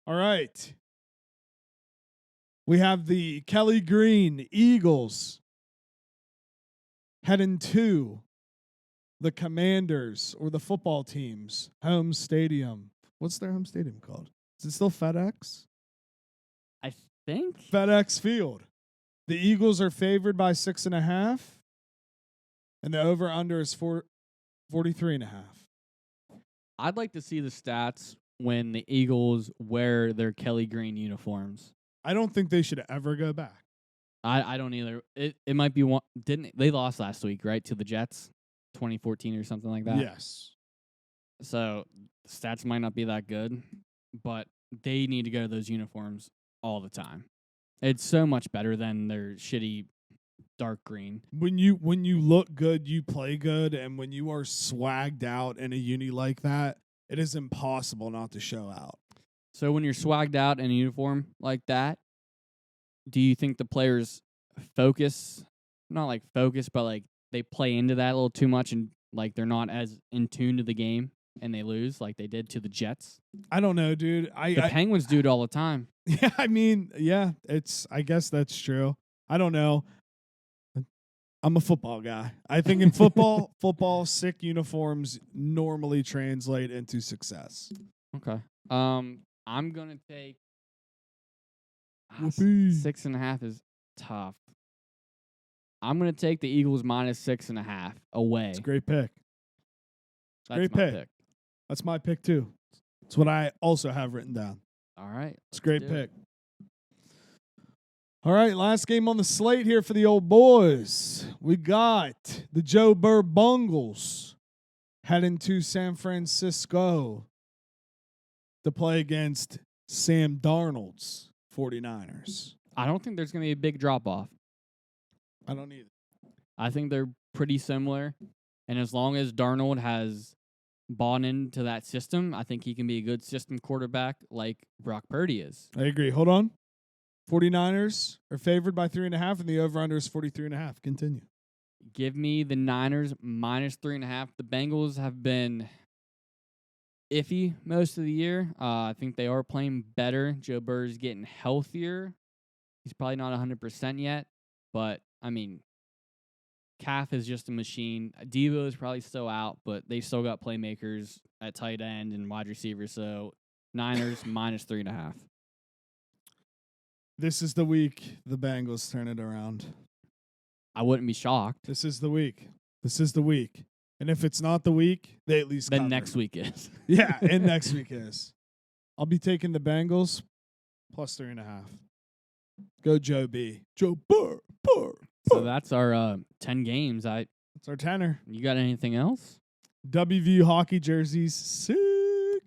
All right. We have the Kelly Green Eagles heading to the Commanders or the football team's home stadium. What's their home stadium called? Is it still FedEx? I think FedEx Field. The Eagles are favored by 6.5, and the over/under is 43.5. I'd like to see the stats when the Eagles wear their Kelly Green uniforms. I don't think they should ever go back. I don't either. It might be one. Didn't they lost last week, right, to the Jets, 2014 or something like that? Yes. So stats might not be that good, but they need to go to those uniforms all the time. It's so much better than their shitty dark green. When you look good, you play good, and when you are swagged out in a uni like that, it is impossible not to show out. So when you're swagged out in a uniform like that, do you think the players focus, not like focus, but like they play into that a little too much and like they're not as in tune to the game and they lose like they did to the Jets? I don't know, dude. The Penguins do it all the time. Yeah, I mean, yeah, I guess that's true. I don't know. I'm a football guy. I think in football, sick uniforms normally translate into success. Okay. I'm gonna take Whoopee. 6.5 is tough. I'm gonna take the Eagles minus 6.5 away. It's a great pick. That's great my pick. That's my pick too. It's what I also have written down. All right. It's a great pick. All right, last game on the slate here for the old boys. We got the Joe Burr Bungles heading to San Francisco to play against Sam Darnold's 49ers. I don't think there's gonna be a big drop off. I don't either. I think they're pretty similar, and as long as Darnold has bought into that system, I think he can be a good system quarterback like Brock Purdy is. I agree. Hold on. 49ers are favored by 3.5, and the over-under is 43.5. Continue. Give me the Niners minus 3.5. The Bengals have been iffy most of the year. I think they are playing better. Joe Burrow's getting healthier. He's probably not 100% yet, but, I mean, Calf is just a machine. Devo is probably still out, but they still got playmakers at tight end and wide receiver, so Niners minus 3.5. This is the week the Bengals turn it around. I wouldn't be shocked. This is the week. This is the week. And if it's not the week, they at least Then cover. next week is. Yeah, and next week is. I'll be taking the Bengals plus 3.5. Go Joe B. Joe Burr. So that's our 10 games. That's our tenor. You got anything else? WVU hockey jerseys, sick.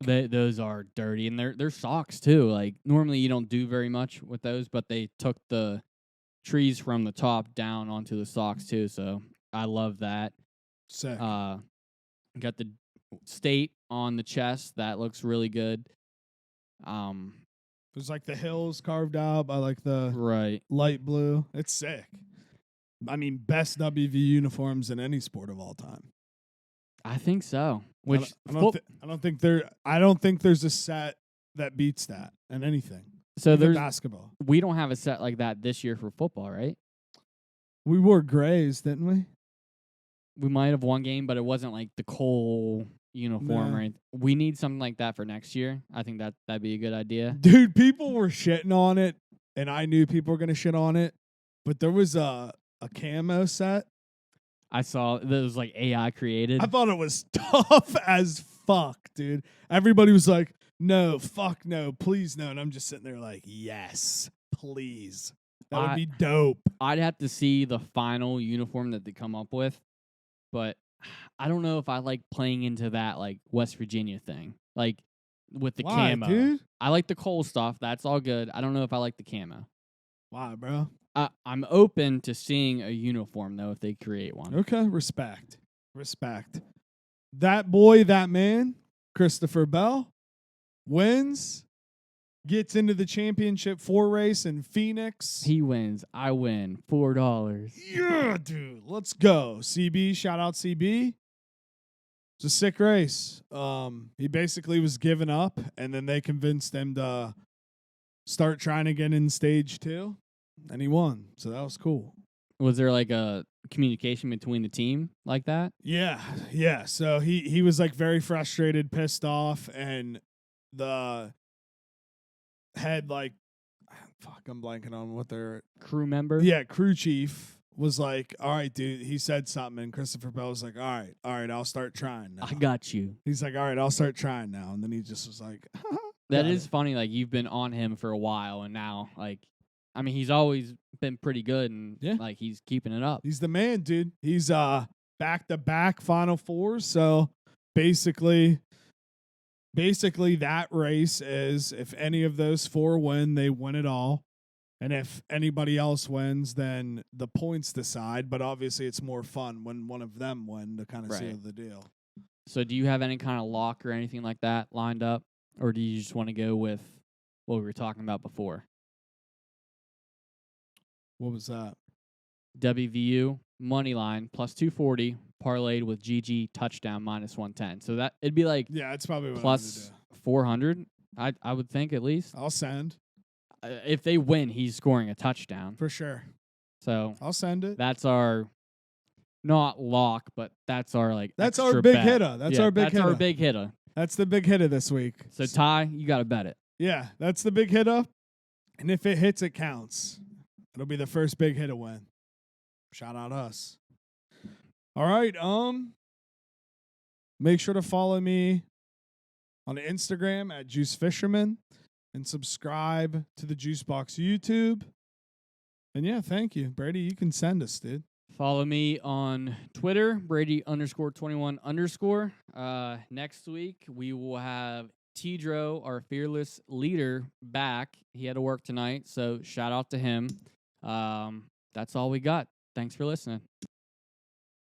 Those are dirty, and they're socks too. Like normally you don't do very much with those, but they took the trees from the top down onto the socks too. So I love that. Sick. Got the state on the chest. That looks really good. There's like the hills carved out by like the Right. light blue. It's sick. I mean, best WV uniforms in any sport of all time. I think so. Which I don't think there's a set that beats that in anything. so Even there's basketball. we don't have a set like that this year for football, right? We wore grays, didn't we? We might have one game, but it wasn't like the Cole uniform No. or anything. We need something like that for next year. I think that'd be a good idea. Dude, people were shitting on it, and I knew people were gonna shit on it. But there was a camo set. I saw that was like AI created. I thought it was tough as fuck, dude. Everybody was like, no, fuck no, please no. And I'm just sitting there like, yes, please. That would be dope. I'd have to see the final uniform that they come up with, but I don't know if I like playing into that like West Virginia thing, like with the Why, camo. dude? I like the Cole stuff. That's all good. I don't know if I like the camo. Why, bro? I'm open to seeing a uniform though if they create one. Okay, respect. That boy, that man, Christopher Bell, wins, gets into the championship 4 race in Phoenix. He wins. I win. $4. Yeah, dude. Let's go. CB, shout out CB. It's a sick race. He basically was giving up, and then they convinced him to start trying again in stage 2, and he won. So that was cool. Was there like a communication between the team like that? Yeah. So he was like very frustrated, pissed off, and the head like, fuck, I'm blanking on what their Crew member? Yeah, crew chief was like, all right, dude. He said something, and Christopher Bell was like, all right, I'll start trying now. I got you. He's like, all right, I'll start trying now. And then he just was like, That got is it. funny. Like you've been on him for a while, and now, like, I mean, he's always been pretty good, and Yeah. like he's keeping it up. He's the man, dude. He's back-to-back Final Fours. So basically that race is if any of those 4 win, they win it all. And if anybody else wins, then the points decide. But obviously, it's more fun when one of them win to kind of seal the deal. So, do you have any kind of lock or anything like that lined up, or do you just want to go with what we were talking about before? What was that? WVU money line plus 240 parlayed with GG touchdown minus 110. So that it'd be like Yeah, it's probably what plus 400. I would think at least. I'll send If they win, he's scoring a touchdown. for sure. So I'll send it. that's our not lock, but that's our like That's extra our big bet. hitter. That's our big hitter. Our big hitter. That's the big hitter this week. So Ty, you got to bet it. Yeah, that's the big hitter. And if it hits, it counts. It'll be the first big hitter win. Shout out us. All right. Make sure to follow me on Instagram at Juice Fisherman and subscribe to the Juicebox YouTube. And yeah, thank you. Brady, you can send us, dude. Follow me on Twitter, Brady_21_. Next week, we will have Tidro, our fearless leader, back. He had to work tonight, so shout out to him. That's all we got. Thanks for listening.